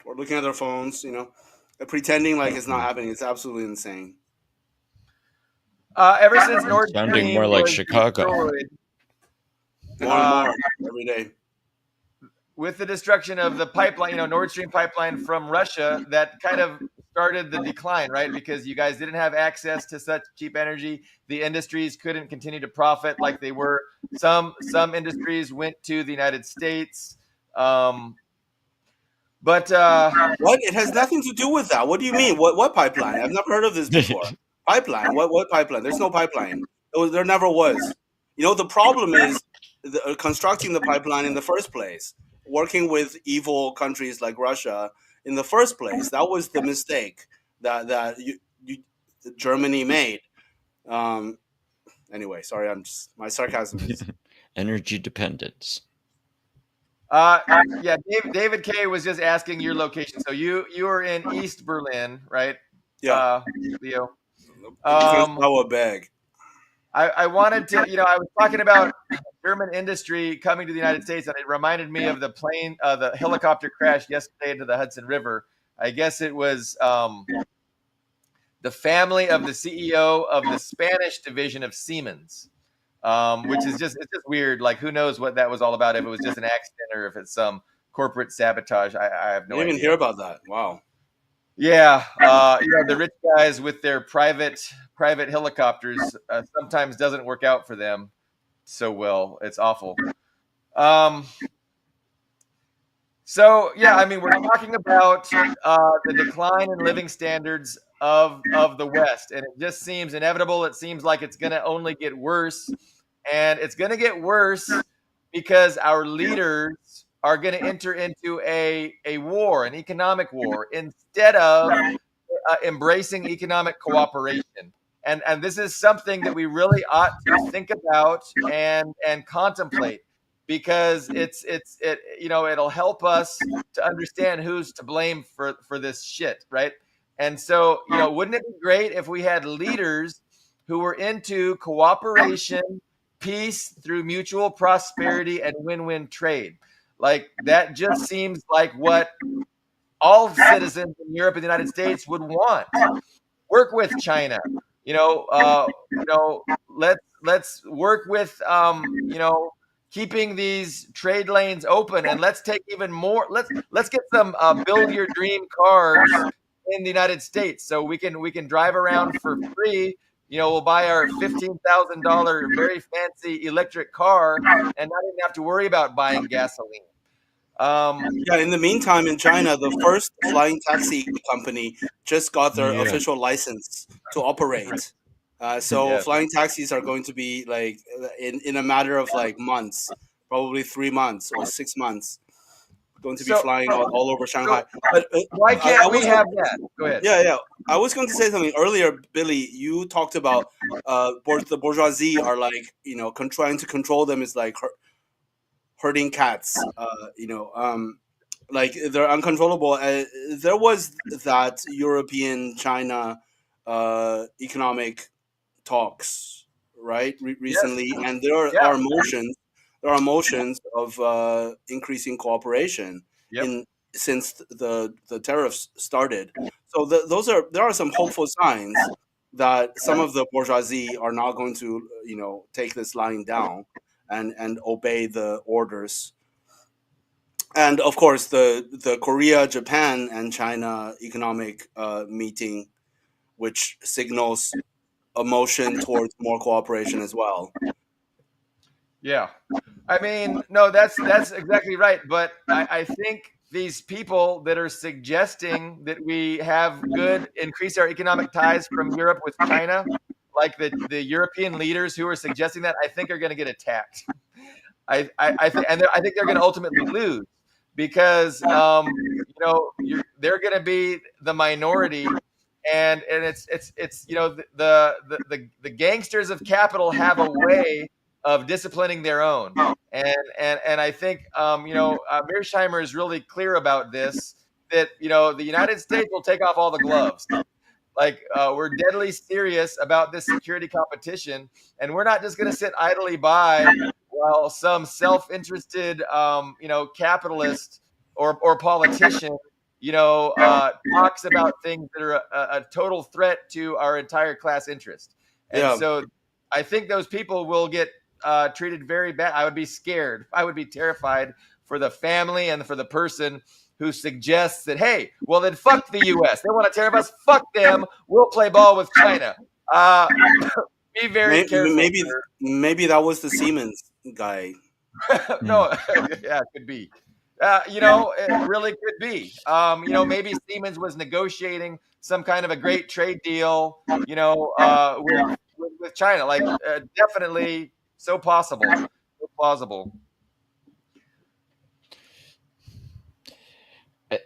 or looking at their phones, pretending like it's not happening. It's absolutely insane. Ever since Nord Stream sounding more like Chicago, more and more every day. With the destruction of the pipeline, Nord Stream pipeline from Russia, that kind of started the decline, right? Because you guys didn't have access to such cheap energy. The industries couldn't continue to profit like they were. Some industries went to the United States. But what? It has nothing to do with that. What do you mean? What pipeline? I've never heard of this before. Pipeline? What pipeline? There's no pipeline. There never was. The problem is constructing the pipeline in the first place. Working with evil countries like Russia in the first place. That was the mistake that Germany made. Anyway, sorry, my sarcasm is energy dependence. Yeah, David K was just asking your location. So you are in East Berlin, right? Yeah, Leo. Bag. I wanted to, I was talking about German industry coming to the United States, and it reminded me of the helicopter crash yesterday into the Hudson River. I guess it was the family of the CEO of the Spanish division of Siemens, which is it's just weird. Like, who knows what that was all about? If it was just an accident or if it's some corporate sabotage, I have no idea. I didn't even hear about that. Wow. Yeah, the rich guys with their private helicopters sometimes doesn't work out for them so well. It's awful. So yeah, I mean, we're talking about the decline in living standards of the West, and it just seems inevitable. It seems like it's going to only get worse. and it's going to get worse because our leaders are going to enter into a war, an economic war, instead of embracing economic cooperation. And this is something that we really ought to think about and contemplate, because it'll help us to understand who's to blame for this shit, right? And so, wouldn't it be great if we had leaders who were into cooperation, peace through mutual prosperity, and win-win trade? Like, that just seems like what all citizens in Europe and the United States would want. Work with China. Let's work with keeping these trade lanes open, and let's take even more. Let's get some build your dream cars in the United States, so we can drive around for free. We'll buy our $15,000 very fancy electric car and not even have to worry about buying gasoline. Yeah, in the meantime, in China, the first flying taxi company just got their official license to operate. So Yes. flying taxis are going to be like in a matter of like months, probably 3 months or 6 months, going to be So, flying all over Shanghai. so But why I can't we was have that? Go ahead. yeah. I was going to say something earlier, Billy. You talked about the bourgeoisie are like trying to control them is like herding cats. Like they're uncontrollable. There was that European China economic talks, right, Yes. recently, and there Yeah. are motions. There are motions of increasing cooperation Yep. in since the tariffs started. So there are some hopeful signs that some of the bourgeoisie are not going to take this lying down and obey the orders. And of course, the Korea, Japan, and China economic meeting, which signals a motion towards more cooperation as well. Yeah. I mean, no, that's exactly right. But I think these people that are suggesting that we have increase our economic ties from Europe with China, like the European leaders who are suggesting that, I think are going to get attacked. I think they're going to ultimately lose, because they're going to be the minority, and it's the gangsters of capital have a way of disciplining their own, and I think Mearsheimer is really clear about this, that the United States will take off all the gloves. Like, we're deadly serious about this security competition, and we're not just going to sit idly by while some self-interested, capitalist or politician, talks about things that are a total threat to our entire class interest. And Yeah, so, I think those people will get treated very bad. I would be scared. I would be terrified for the family and for the person who suggests that, hey, well, then fuck the U.S. They want to tear us. Fuck them. We'll play ball with China. Uh, be very careful, maybe maybe that was the Siemens guy. sir. No, yeah, it could be. It really could be. Maybe Siemens was negotiating some kind of a great trade deal, with China. Like, definitely so possible, so plausible.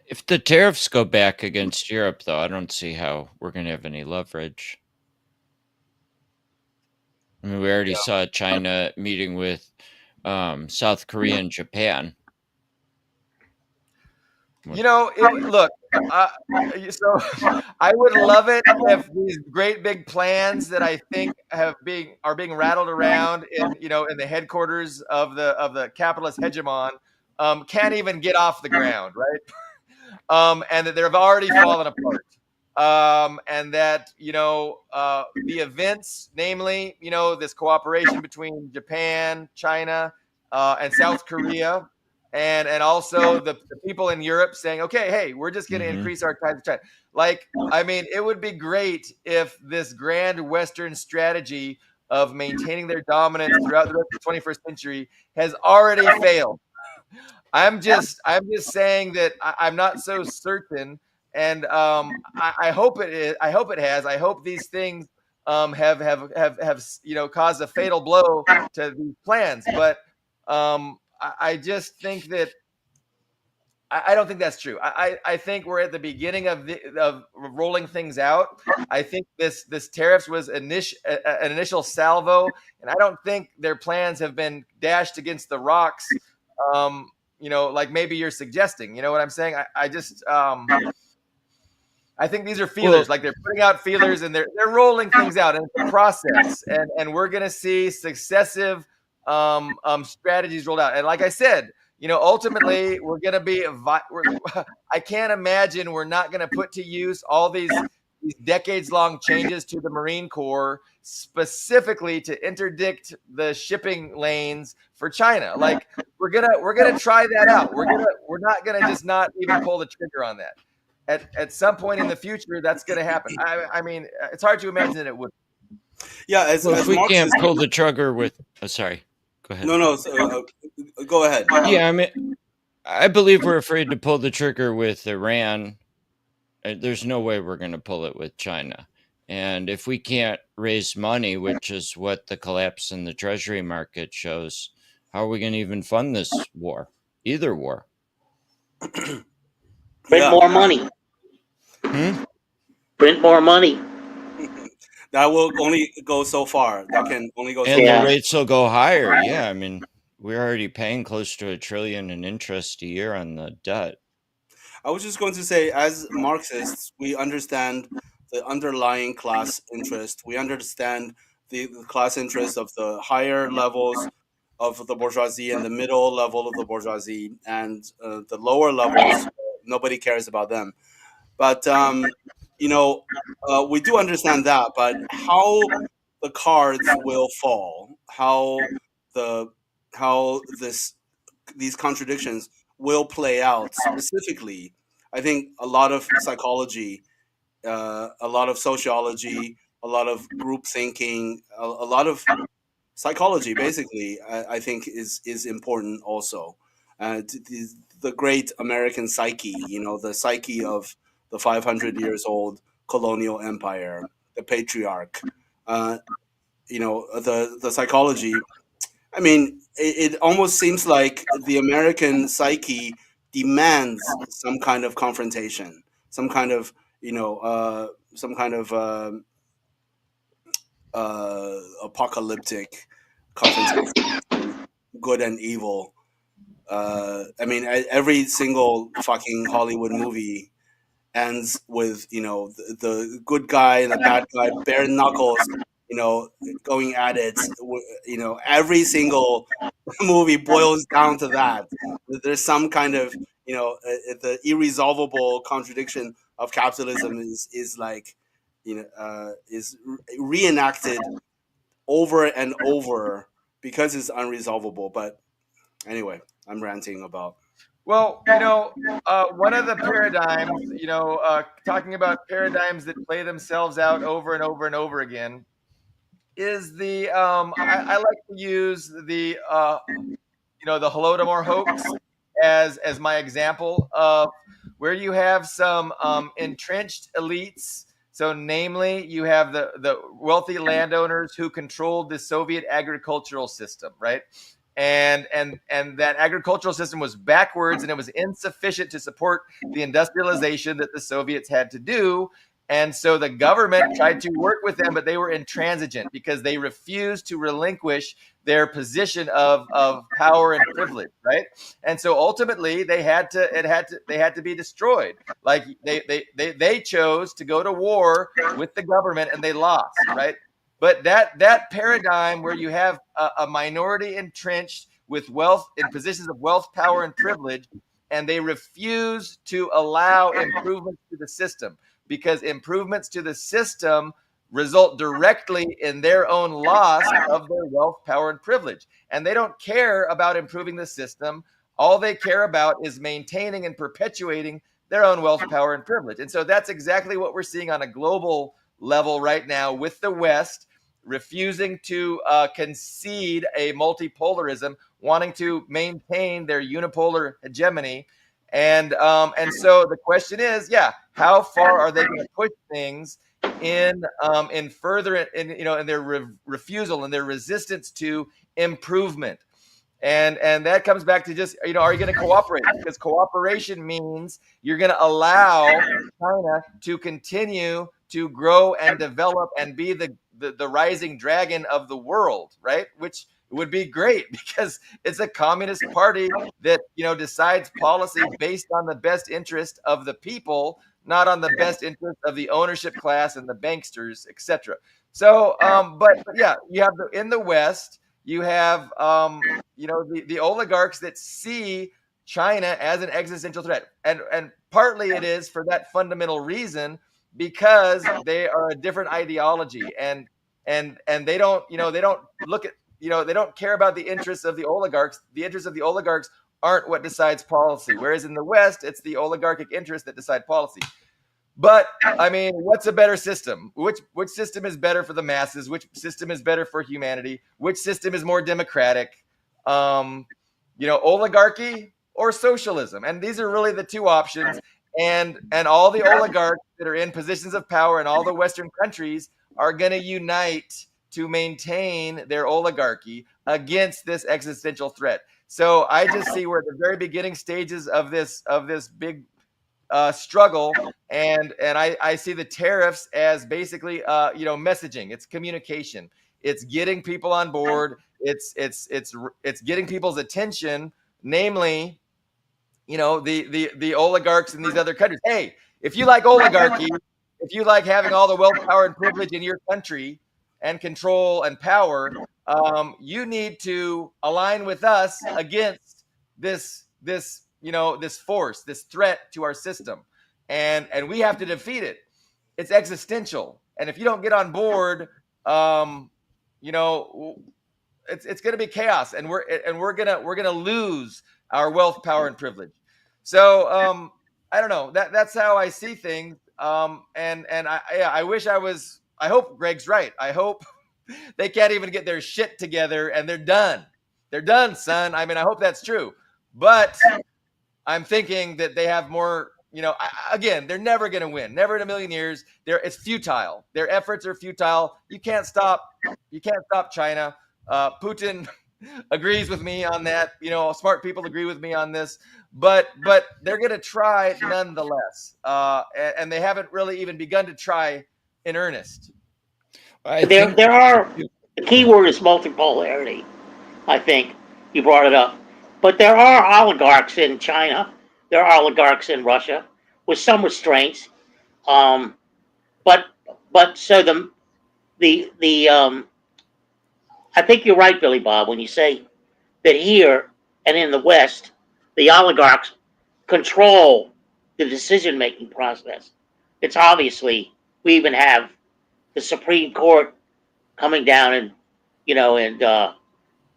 If the tariffs go back against Europe, though, I don't see how we're going to have any leverage. I mean, we already saw China meeting with South Korea and Japan. Look, so I would love it if these great big plans that I think are being rattled around in the headquarters of the capitalist hegemon, can't even get off the ground, right? And that they've already fallen apart. And that the events, namely this cooperation between Japan, China, and South Korea, and also the people in Europe saying, okay, hey, we're just going to increase our ties with China. Like, I mean, it would be great if this grand Western strategy of maintaining their dominance throughout the rest of the 21st century has already failed. I'm just saying that I'm not so certain, and I hope it is. I hope it has. I hope these things have caused a fatal blow to these plans. But I just think that I don't think that's true. I think we're at the beginning of rolling things out. I think this tariffs was an initial salvo, and I don't think their plans have been dashed against the rocks. Like maybe you're suggesting. You know what I'm saying? I just I think these are feelers. Like they're putting out feelers and they're rolling things out, and it's a process. And we're gonna see successive strategies rolled out. And like I said, ultimately we're gonna be. I can't imagine we're not gonna put to use all these decades-long changes to the Marine Corps specifically to interdict the shipping lanes for China. Like we're gonna try that out. We're not gonna just not even pull the trigger on that. At some point in the future, that's going to happen. I mean, it's hard to imagine that it would. Yeah, as we can't pull the trigger with. Oh, sorry, go ahead. No, go ahead. Yeah, I mean, I believe we're afraid to pull the trigger with Iran. There's no way we're going to pull it with China. And if we can't raise money, which is what the collapse in the treasury market shows, how are we going to even fund this war? Either war. Print more money. Print more money. That will only go so far. That can only go so far. And the rates will go higher. Yeah, I mean, we're already paying close to $1 trillion in interest a year on the debt. I was just going to say, as Marxists, we understand the underlying class interest. We understand the class interest of the higher levels of the bourgeoisie and the middle level of the bourgeoisie, and the lower levels, nobody cares about them. But we do understand that. But how the cards will fall, how these contradictions will play out specifically, I think a lot of psychology, a lot of sociology, a lot of group thinking, a lot of psychology, basically, I think is important also. The great American psyche, the psyche of the 500 years old colonial empire, the patriarch, the psychology. I mean, it almost seems like the American psyche demands some kind of confrontation, some kind of apocalyptic confrontation, good and evil. I mean, every single fucking Hollywood movie ends with the good guy and the bad guy bare knuckles, going at it. Every single movie boils down to that. There's some kind of the irresolvable contradiction of capitalism is like is reenacted over and over because it's unresolvable. But anyway, I'm ranting about. Well, one of the paradigms, talking about paradigms that play themselves out over and over and over again, is the I like to use the the Holodomor hoax as my example of where you have some entrenched elites. So, namely, you have the wealthy landowners who controlled the Soviet agricultural system, right? And that agricultural system was backwards and it was insufficient to support the industrialization that the Soviets had to do. And so the government tried to work with them, but they were intransigent because they refused to relinquish their position of power and privilege, right? And so ultimately they had to be destroyed. Like they chose to go to war with the government and they lost, right? But that paradigm where you have a minority entrenched with wealth in positions of wealth, power, and privilege, and they refuse to allow improvements to the system because improvements to the system result directly in their own loss of their wealth, power, and privilege. And they don't care about improving the system. All they care about is maintaining and perpetuating their own wealth, power, and privilege. And so that's exactly what we're seeing on a global level right now with the West refusing to concede a multipolarism, wanting to maintain their unipolar hegemony. And so the question is, how far are they going to push things in further in their refusal and their resistance to improvement. And that comes back to just, are you going to cooperate? Because cooperation means you're going to allow China to continue to grow and develop and be the rising dragon of the world, right? Which would be great because it's a communist party that, decides policy based on the best interest of the people, not on the best interest of the ownership class and the banksters, etc. So, but yeah, you have in the West, you have the oligarchs that see China as an existential threat, and partly it is for that fundamental reason, because they are a different ideology, and they don't look at they don't care about the interests of the oligarchs. The interests of the oligarchs aren't what decides policy, whereas in the West it's the oligarchic interests that decide policy. But I mean, what's a better system? Which system is better for the masses? Which system is better for humanity? Which system is more democratic? Oligarchy or socialism? And these are really the two options. And all the oligarchs that are in positions of power in all the Western countries are going to unite to maintain their oligarchy against this existential threat. So I just see we're at the very beginning stages of this big struggle, and I see the tariffs as basically messaging. It's communication. It's getting people on board. It's getting people's attention, namely, the oligarchs in these other countries. Hey, if you like oligarchy, if you like having all the wealth, power, and privilege in your country and control and power, you need to align with us against this force, this threat to our system, and we have to defeat it. It's existential, and if you don't get on board, you know, it's going to be chaos, and we're gonna lose our wealth, power, and privilege. So I don't know. That's how I see things. And I wish I was. I hope Greg's right. I hope they can't even get their shit together and they're done. They're done, son. I mean, I hope that's true. But I'm thinking that they have more. Again, they're never going to win. Never in a million years. It's futile. Their efforts are futile. You can't stop. You can't stop China. Putin agrees with me on that. Smart people agree with me on this. But they're going to try nonetheless. And they haven't really even begun to try in earnest. There are, the key word is multipolarity. I think you brought it up, but there are oligarchs in China. There are oligarchs in Russia with some restraints. But so I think you're right, Billy Bob, when you say that here and in the West, the oligarchs control the decision making process. It's obviously, we even have the Supreme Court coming down and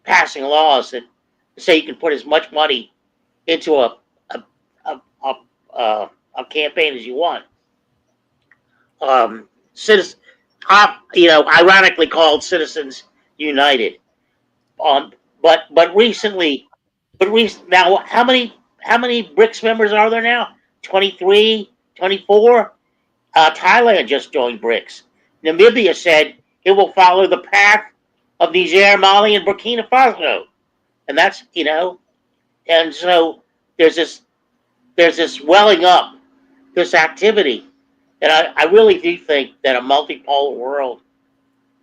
passing laws that say you can put as much money into a campaign as you want. Ironically called Citizens United. But recently, now how many BRICS members are there now? 23, 24. Thailand just joined BRICS. Namibia said it will follow the path of Niger, Mali, and Burkina Faso, and that's and so there's this welling up, this activity, and I really do think that a multipolar world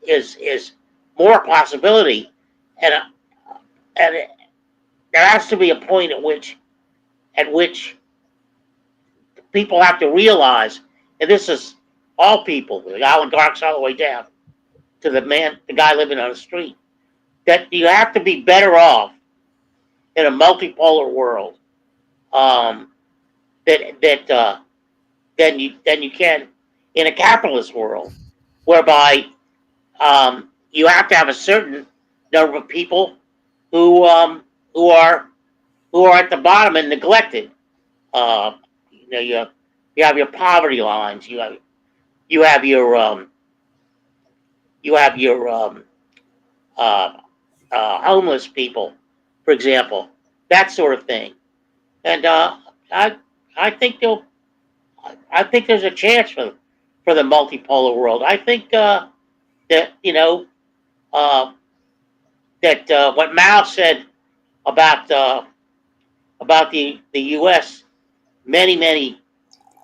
is more a possibility, and there has to be a point at which people have to realize, and this is all people, the oligarchs all the way down to the guy living on the street, that you have to be better off in a multipolar world than you can in a capitalist world, whereby you have to have a certain number of people who are at the bottom and neglected. You have your poverty lines. You have your homeless people, for example, that sort of thing. And I think there's a chance for the multipolar world. I think that what Mao said about the U.S. many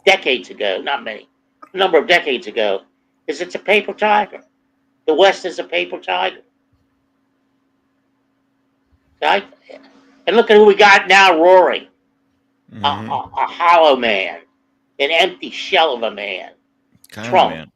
decades ago, not many, a number of decades ago, is it's a paper tiger. The West is a paper tiger. Right? And look at who we got now roaring. A hollow man, an empty shell of a man. Trump. Man.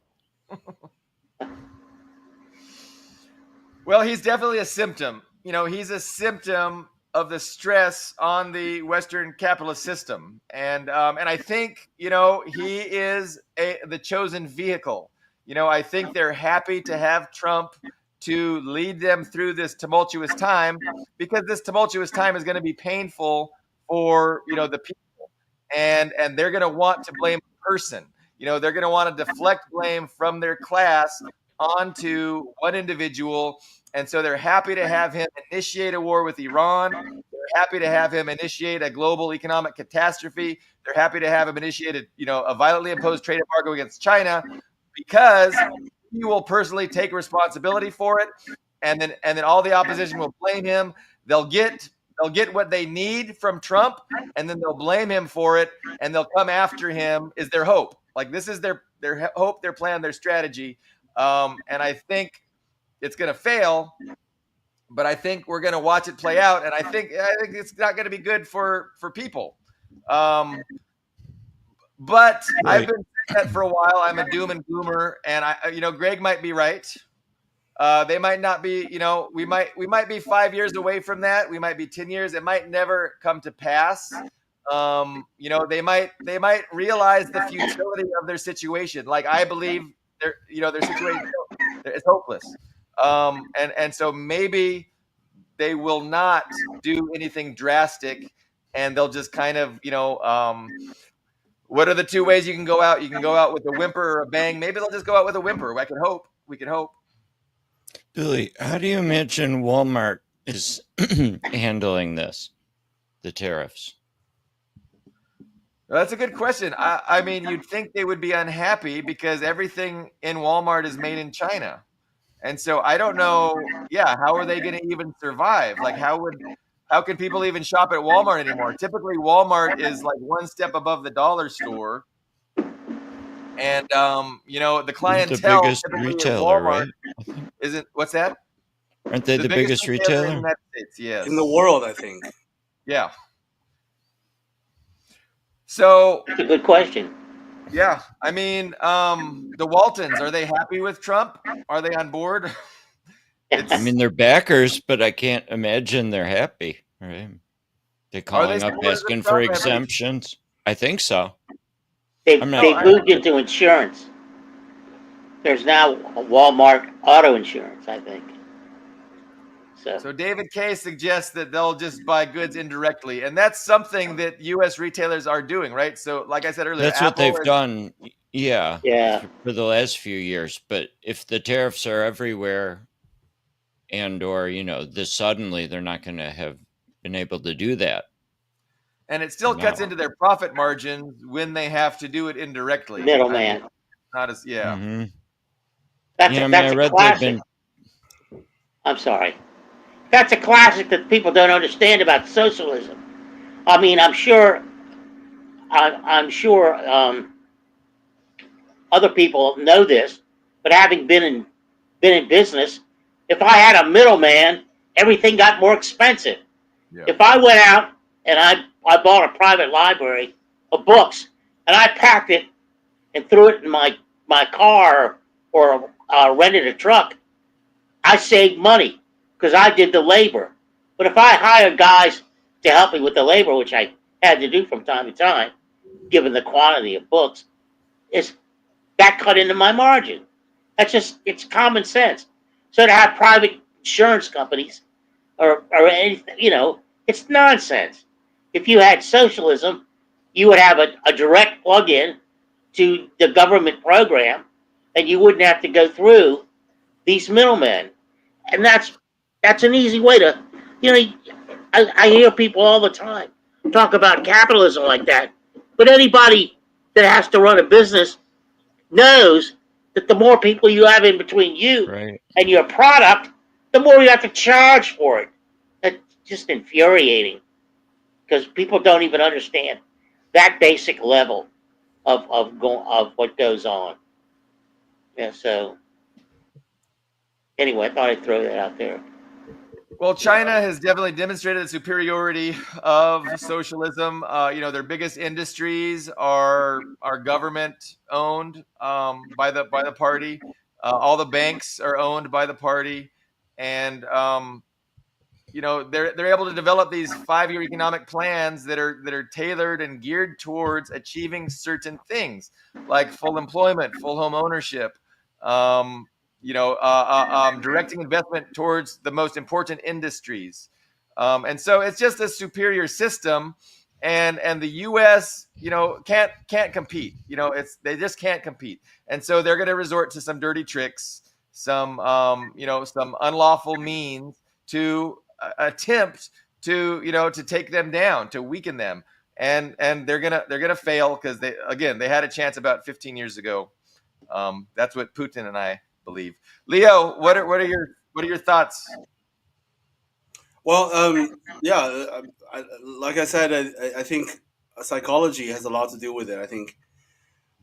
Well, he's definitely a symptom. He's a symptom of the stress on the Western capitalist system, and I think he is the chosen vehicle. I think they're happy to have Trump to lead them through this tumultuous time, because this tumultuous time is going to be painful for the people, and they're going to want to blame a person. They're going to want to deflect blame from their class onto one individual. And so they're happy to have him initiate a war with Iran. They're happy to have him initiate a global economic catastrophe. They're happy to have him initiate a violently imposed trade embargo against China, because he will personally take responsibility for it. And then all the opposition will blame him. They'll get what they need from Trump, and then they'll blame him for it, and they'll come after him, is their hope. Like, this is their hope, their plan, their strategy. And I think it's going to fail, but I think we're going to watch it play out, and I think it's not going to be good for people. But right. I've been saying that for a while. I'm a doom and gloomer, and Greg might be right. They might not be. We might be 5 years away from that. We might be 10 years. It might never come to pass. They might realize the futility of their situation. Like, I believe their situation is hopeless. And so maybe they will not do anything drastic, and they'll just kind of, what are the two ways you can go out? You can go out with a whimper or a bang. Maybe they'll just go out with a whimper. We can hope. Billy, how do you imagine Walmart is handling this, the tariffs? Well, that's a good question. I mean, you'd think they would be unhappy because everything in Walmart is made in China. And so I don't know. Yeah, how are they going to even survive? Like, how can people even shop at Walmart anymore? Typically, Walmart is like one step above the dollar store, and the clientele, the biggest retailer, right? Isn't what's that? Aren't they the biggest retailer in the United States? Yes, in the world, I think. Yeah. So that's a good question. Yeah, I mean, the Waltons, are they happy with Trump? Are they on board? I mean, they're backers, but I can't imagine they're happy. Right? They're calling up asking for exemptions. I think so. They moved into insurance. There's now a Walmart auto insurance, I think. So David Kay suggests that they'll just buy goods indirectly, and that's something that U.S. retailers are doing, right? So, like I said earlier, that's what they've done. Yeah, for the last few years. But if the tariffs are everywhere, or this suddenly, they're not going to have been able to do that. And it still cuts into their profit margins when they have to do it indirectly. Middleman. Not as Mm-hmm. That's a classic. I'm sorry. That's a classic that people don't understand about socialism. I mean, I'm sure other people know this, but having been in business, if I had a middleman, everything got more expensive. Yeah. If I went out and I bought a private library of books and I packed it and threw it in my car or rented a truck, I saved money because I did the labor. But if I hired guys to help me with the labor, which I had to do from time to time, given the quantity of books, that cut into my margin. It's common sense. So to have private insurance companies or anything, it's nonsense. If you had socialism, you would have a direct plug-in to the government program, and you wouldn't have to go through these middlemen. And that's an easy way to, I hear people all the time talk about capitalism like that. But anybody that has to run a business knows that the more people you have in between you Right. and your product, the more you have to charge for it. It's just infuriating because people don't even understand that basic level of what goes on. Yeah. So anyway, I thought I'd throw that out there. Well, China has definitely demonstrated the superiority of socialism. Their biggest industries are government owned by the party. All the banks are owned by the party, and they're able to develop these 5-year economic plans that are tailored and geared towards achieving certain things like full employment, full home ownership, um, directing investment towards the most important industries. And so it's just a superior system, and the U.S. can't compete. They just can't compete, and so they're going to resort to some dirty tricks, some unlawful means to attempt to take them down, to weaken them, and they're gonna fail because they had a chance about 15 years ago. That's what Putin and I believe. Leo, what are your thoughts? Well, yeah, like I said, I think psychology has a lot to do with it. I think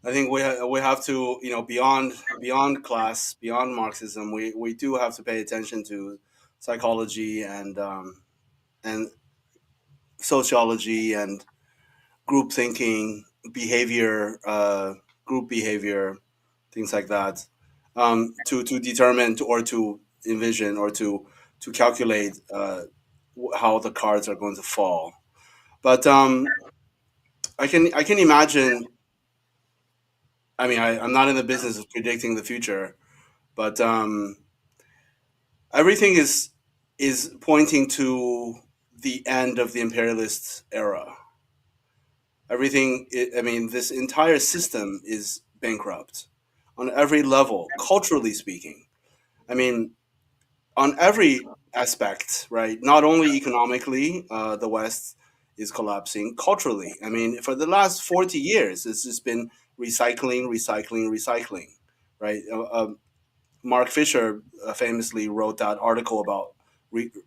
we have to, beyond class, beyond Marxism, we do have to pay attention to psychology and sociology and group thinking, behavior, group behavior, things like that, to determine or to envision or to calculate how the cards are going to fall. But I can imagine. I mean, I'm not in the business of predicting the future, but everything is pointing to the end of the imperialist era. Everything. I mean, this entire system is bankrupt on every level, culturally speaking. I mean, on every aspect, right? Not only economically, the West is collapsing. Culturally, I mean, for the last 40 years, it's just been recycling, recycling, recycling, right? Mark Fisher famously wrote that article about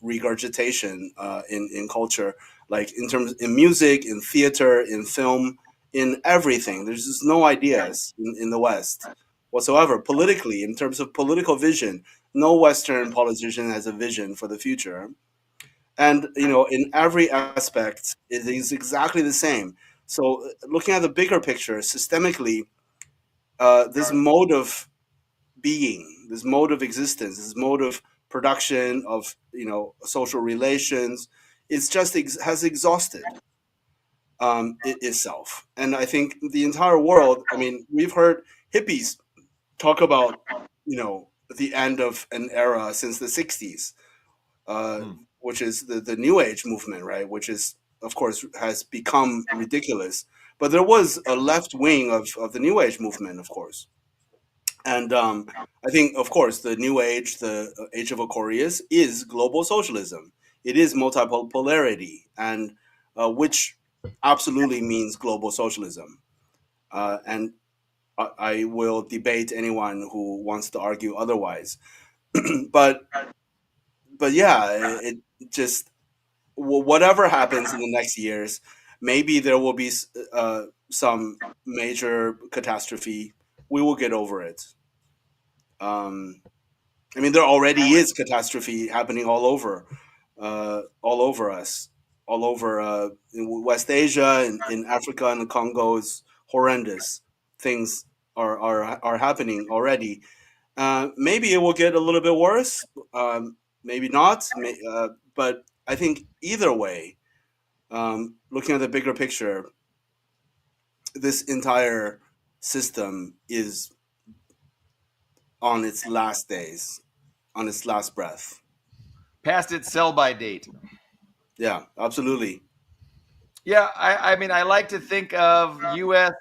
regurgitation in culture, like in music, in theater, in film, in everything. There's just no ideas in the West whatsoever. Politically, in terms of political vision, no Western politician has a vision for the future. And in every aspect, it is exactly the same. So, looking at the bigger picture, systemically, this mode of being, this mode of existence, this mode of production of social relations, has exhausted itself. And I think the entire world. I mean, we've heard hippies talk about the end of an era since the '60s, uh, Hmm. which is the New Age movement, right? Which is, of course, has become ridiculous. But there was a left wing of the New Age movement, of course. And I think, of course, the New Age, the Age of Aquarius, is global socialism. It is multipolarity, and which absolutely means global socialism. And I will debate anyone who wants to argue otherwise. but but yeah, it just whatever happens in the next years, maybe there will be some major catastrophe. We will get over it. Um, I mean, there already is catastrophe happening all over us, all over in West Asia, in Africa, and the Congo. Is horrendous. Things are happening already. Maybe it will get a little bit worse. Maybe not. But I think either way, looking at the bigger picture, this entire system is on its last days, on its last breath. Past its sell-by date. Yeah, absolutely. Yeah, I mean, I like to think of U.S.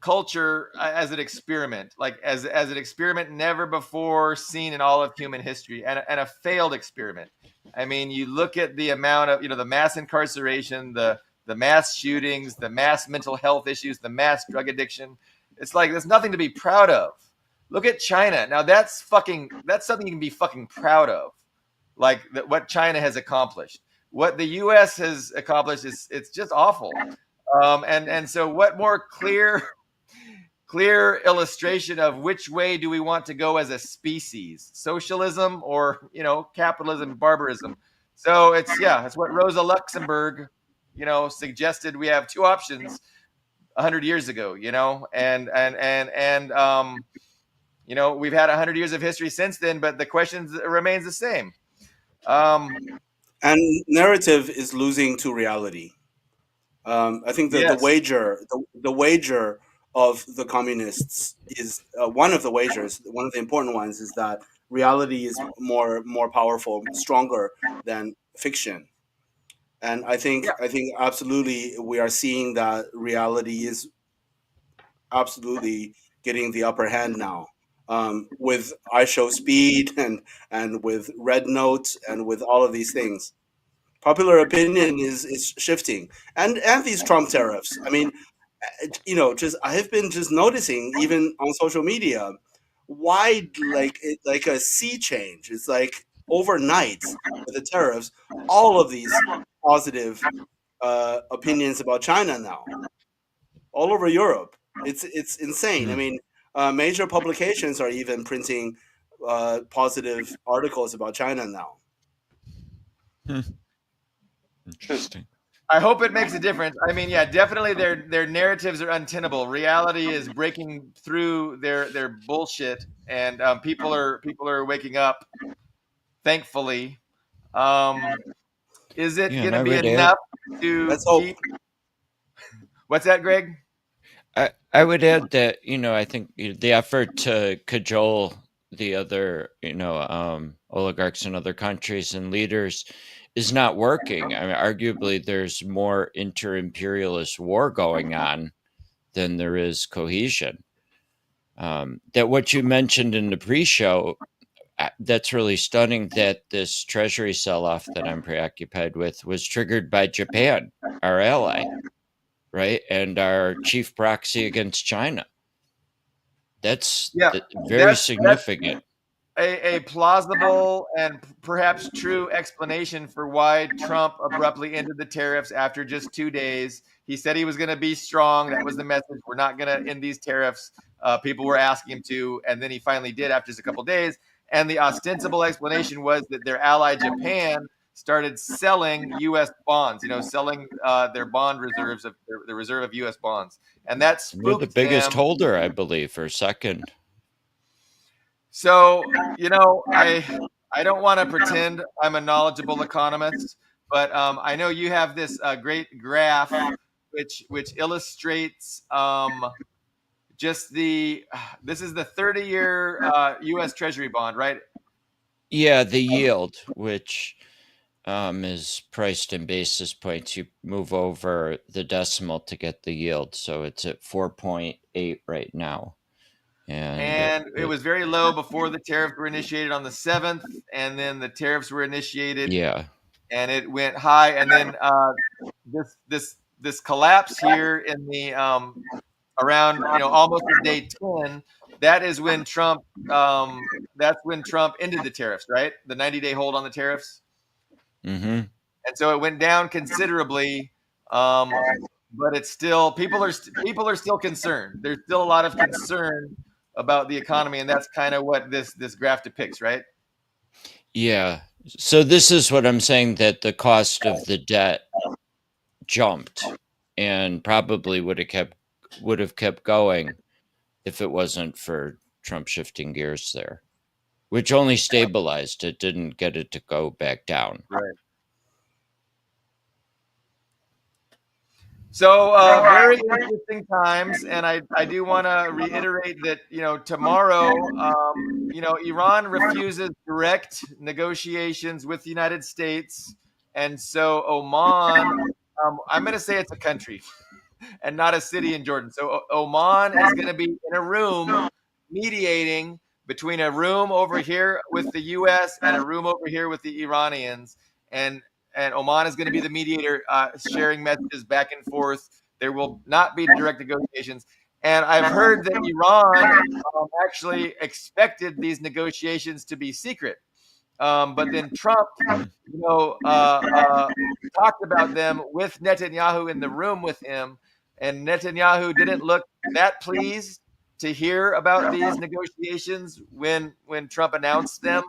culture as an experiment, like as an experiment never before seen in all of human history, and a failed experiment. I mean, you look at the amount of the mass incarceration, the mass shootings, the mass mental health issues, the mass drug addiction. It's like there's nothing to be proud of. Look at China. Now that's something you can be fucking proud of. Like what China has accomplished. What the US has accomplished is it's just awful. And so what more clear illustration of which way do we want to go as a species, socialism or capitalism, barbarism. So it's what Rosa Luxemburg suggested. We have two options 100 years ago, and we've had 100 years of history since then, but the question remains the same. And narrative is losing to reality. I think that Yes. the wager of the communists is one of the wagers. One of the important ones is that reality is more powerful, stronger than fiction. And I think absolutely we are seeing that reality is absolutely getting the upper hand now. With I Show Speed and with Red Note and with all of these things, popular opinion is shifting, and these Trump tariffs. I mean, just I have been just noticing even on social media, wide like a sea change. It's like overnight with the tariffs, all of these positive opinions about China now, all over Europe. It's insane. I mean, major publications are even printing positive articles about China now. Interesting. I hope it makes a difference. I mean, yeah, definitely their narratives are untenable. Reality is breaking through their bullshit, and people are waking up. Thankfully, is it going to be enough to keep? What's that, Greg? I would add that I think the effort to cajole the other oligarchs in other countries and leaders is not working. I mean, arguably, there's more inter-imperialist war going on than there is cohesion. That what you mentioned in the pre-show, that's really stunning. That this treasury sell-off that I'm preoccupied with was triggered by Japan, our ally, right, and our chief proxy against China. That's very significant. A plausible and perhaps true explanation for why Trump abruptly ended the tariffs after just 2 days. He said he was going to be strong. That was the message. We're not going to end these tariffs. People were asking him to, and then he finally did after just a couple of days. And the ostensible explanation was that their ally Japan started selling U.S. bonds. Selling their bond reserves of the reserve of U.S. bonds, and that spooked We're the biggest holder, I believe, or second. So, I don't want to pretend I'm a knowledgeable economist, but I know you have this great graph which illustrates this is the 30-year U.S. Treasury bond, right? Yeah, the yield, which is priced in basis points. You move over the decimal to get the yield, so it's at 4.8 right now. And it was very low before the tariffs were initiated on the 7th, and then the tariffs were initiated. Yeah. And it went high, and then this collapse here in the around almost day 10. That is when Trump ended the tariffs, right? The 90-day hold on the tariffs. Mm-hmm. And so it went down considerably. But it's still people are still concerned. There's still a lot of concern about the economy, and that's kind of what this graph depicts, right? Yeah. So this is what I'm saying, that the cost of the debt jumped and probably would have kept going if it wasn't for Trump shifting gears there, which only stabilized it, didn't get it to go back down. Right. So very interesting times, and I do want to reiterate that tomorrow Iran refuses direct negotiations with the United States, and so Oman, I'm going to say it's a country and not a city in Jordan. So Oman is going to be in a room mediating between a room over here with the U.S. and a room over here with the Iranians, and Oman is going to be the mediator, sharing messages back and forth. There will not be direct negotiations. And I've heard that Iran actually expected these negotiations to be secret. But then Trump, talked about them with Netanyahu in the room with him, and Netanyahu didn't look that pleased to hear about these negotiations when Trump announced them.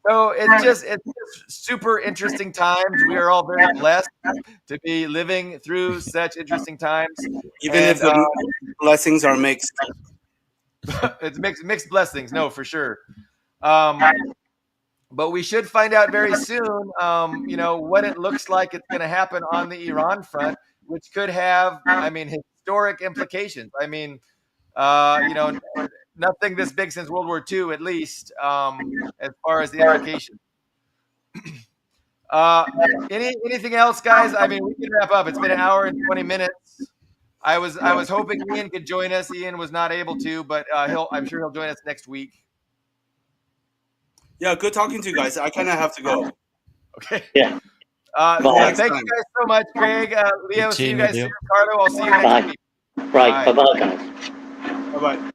So it's just super interesting times. We are all very blessed to be living through such interesting times. Even if the blessings are mixed. It's mixed blessings, no, for sure. But we should find out very soon, what it looks like it's going to happen on the Iran front, which could have, historic implications. Nothing this big since World War II, at least, as far as the implications. Anything else, guys? We can wrap up. It's been an hour and 20 minutes. I was hoping Ian could join us. Ian was not able to, but I'm sure he'll join us next week. Yeah, good talking to you guys. I kind of have to go. Okay. Yeah. Thank you guys so much, Greg. Leo, see you guys soon. Carlo, I'll see you next week. Right. Bye-bye, guys. Bye-bye.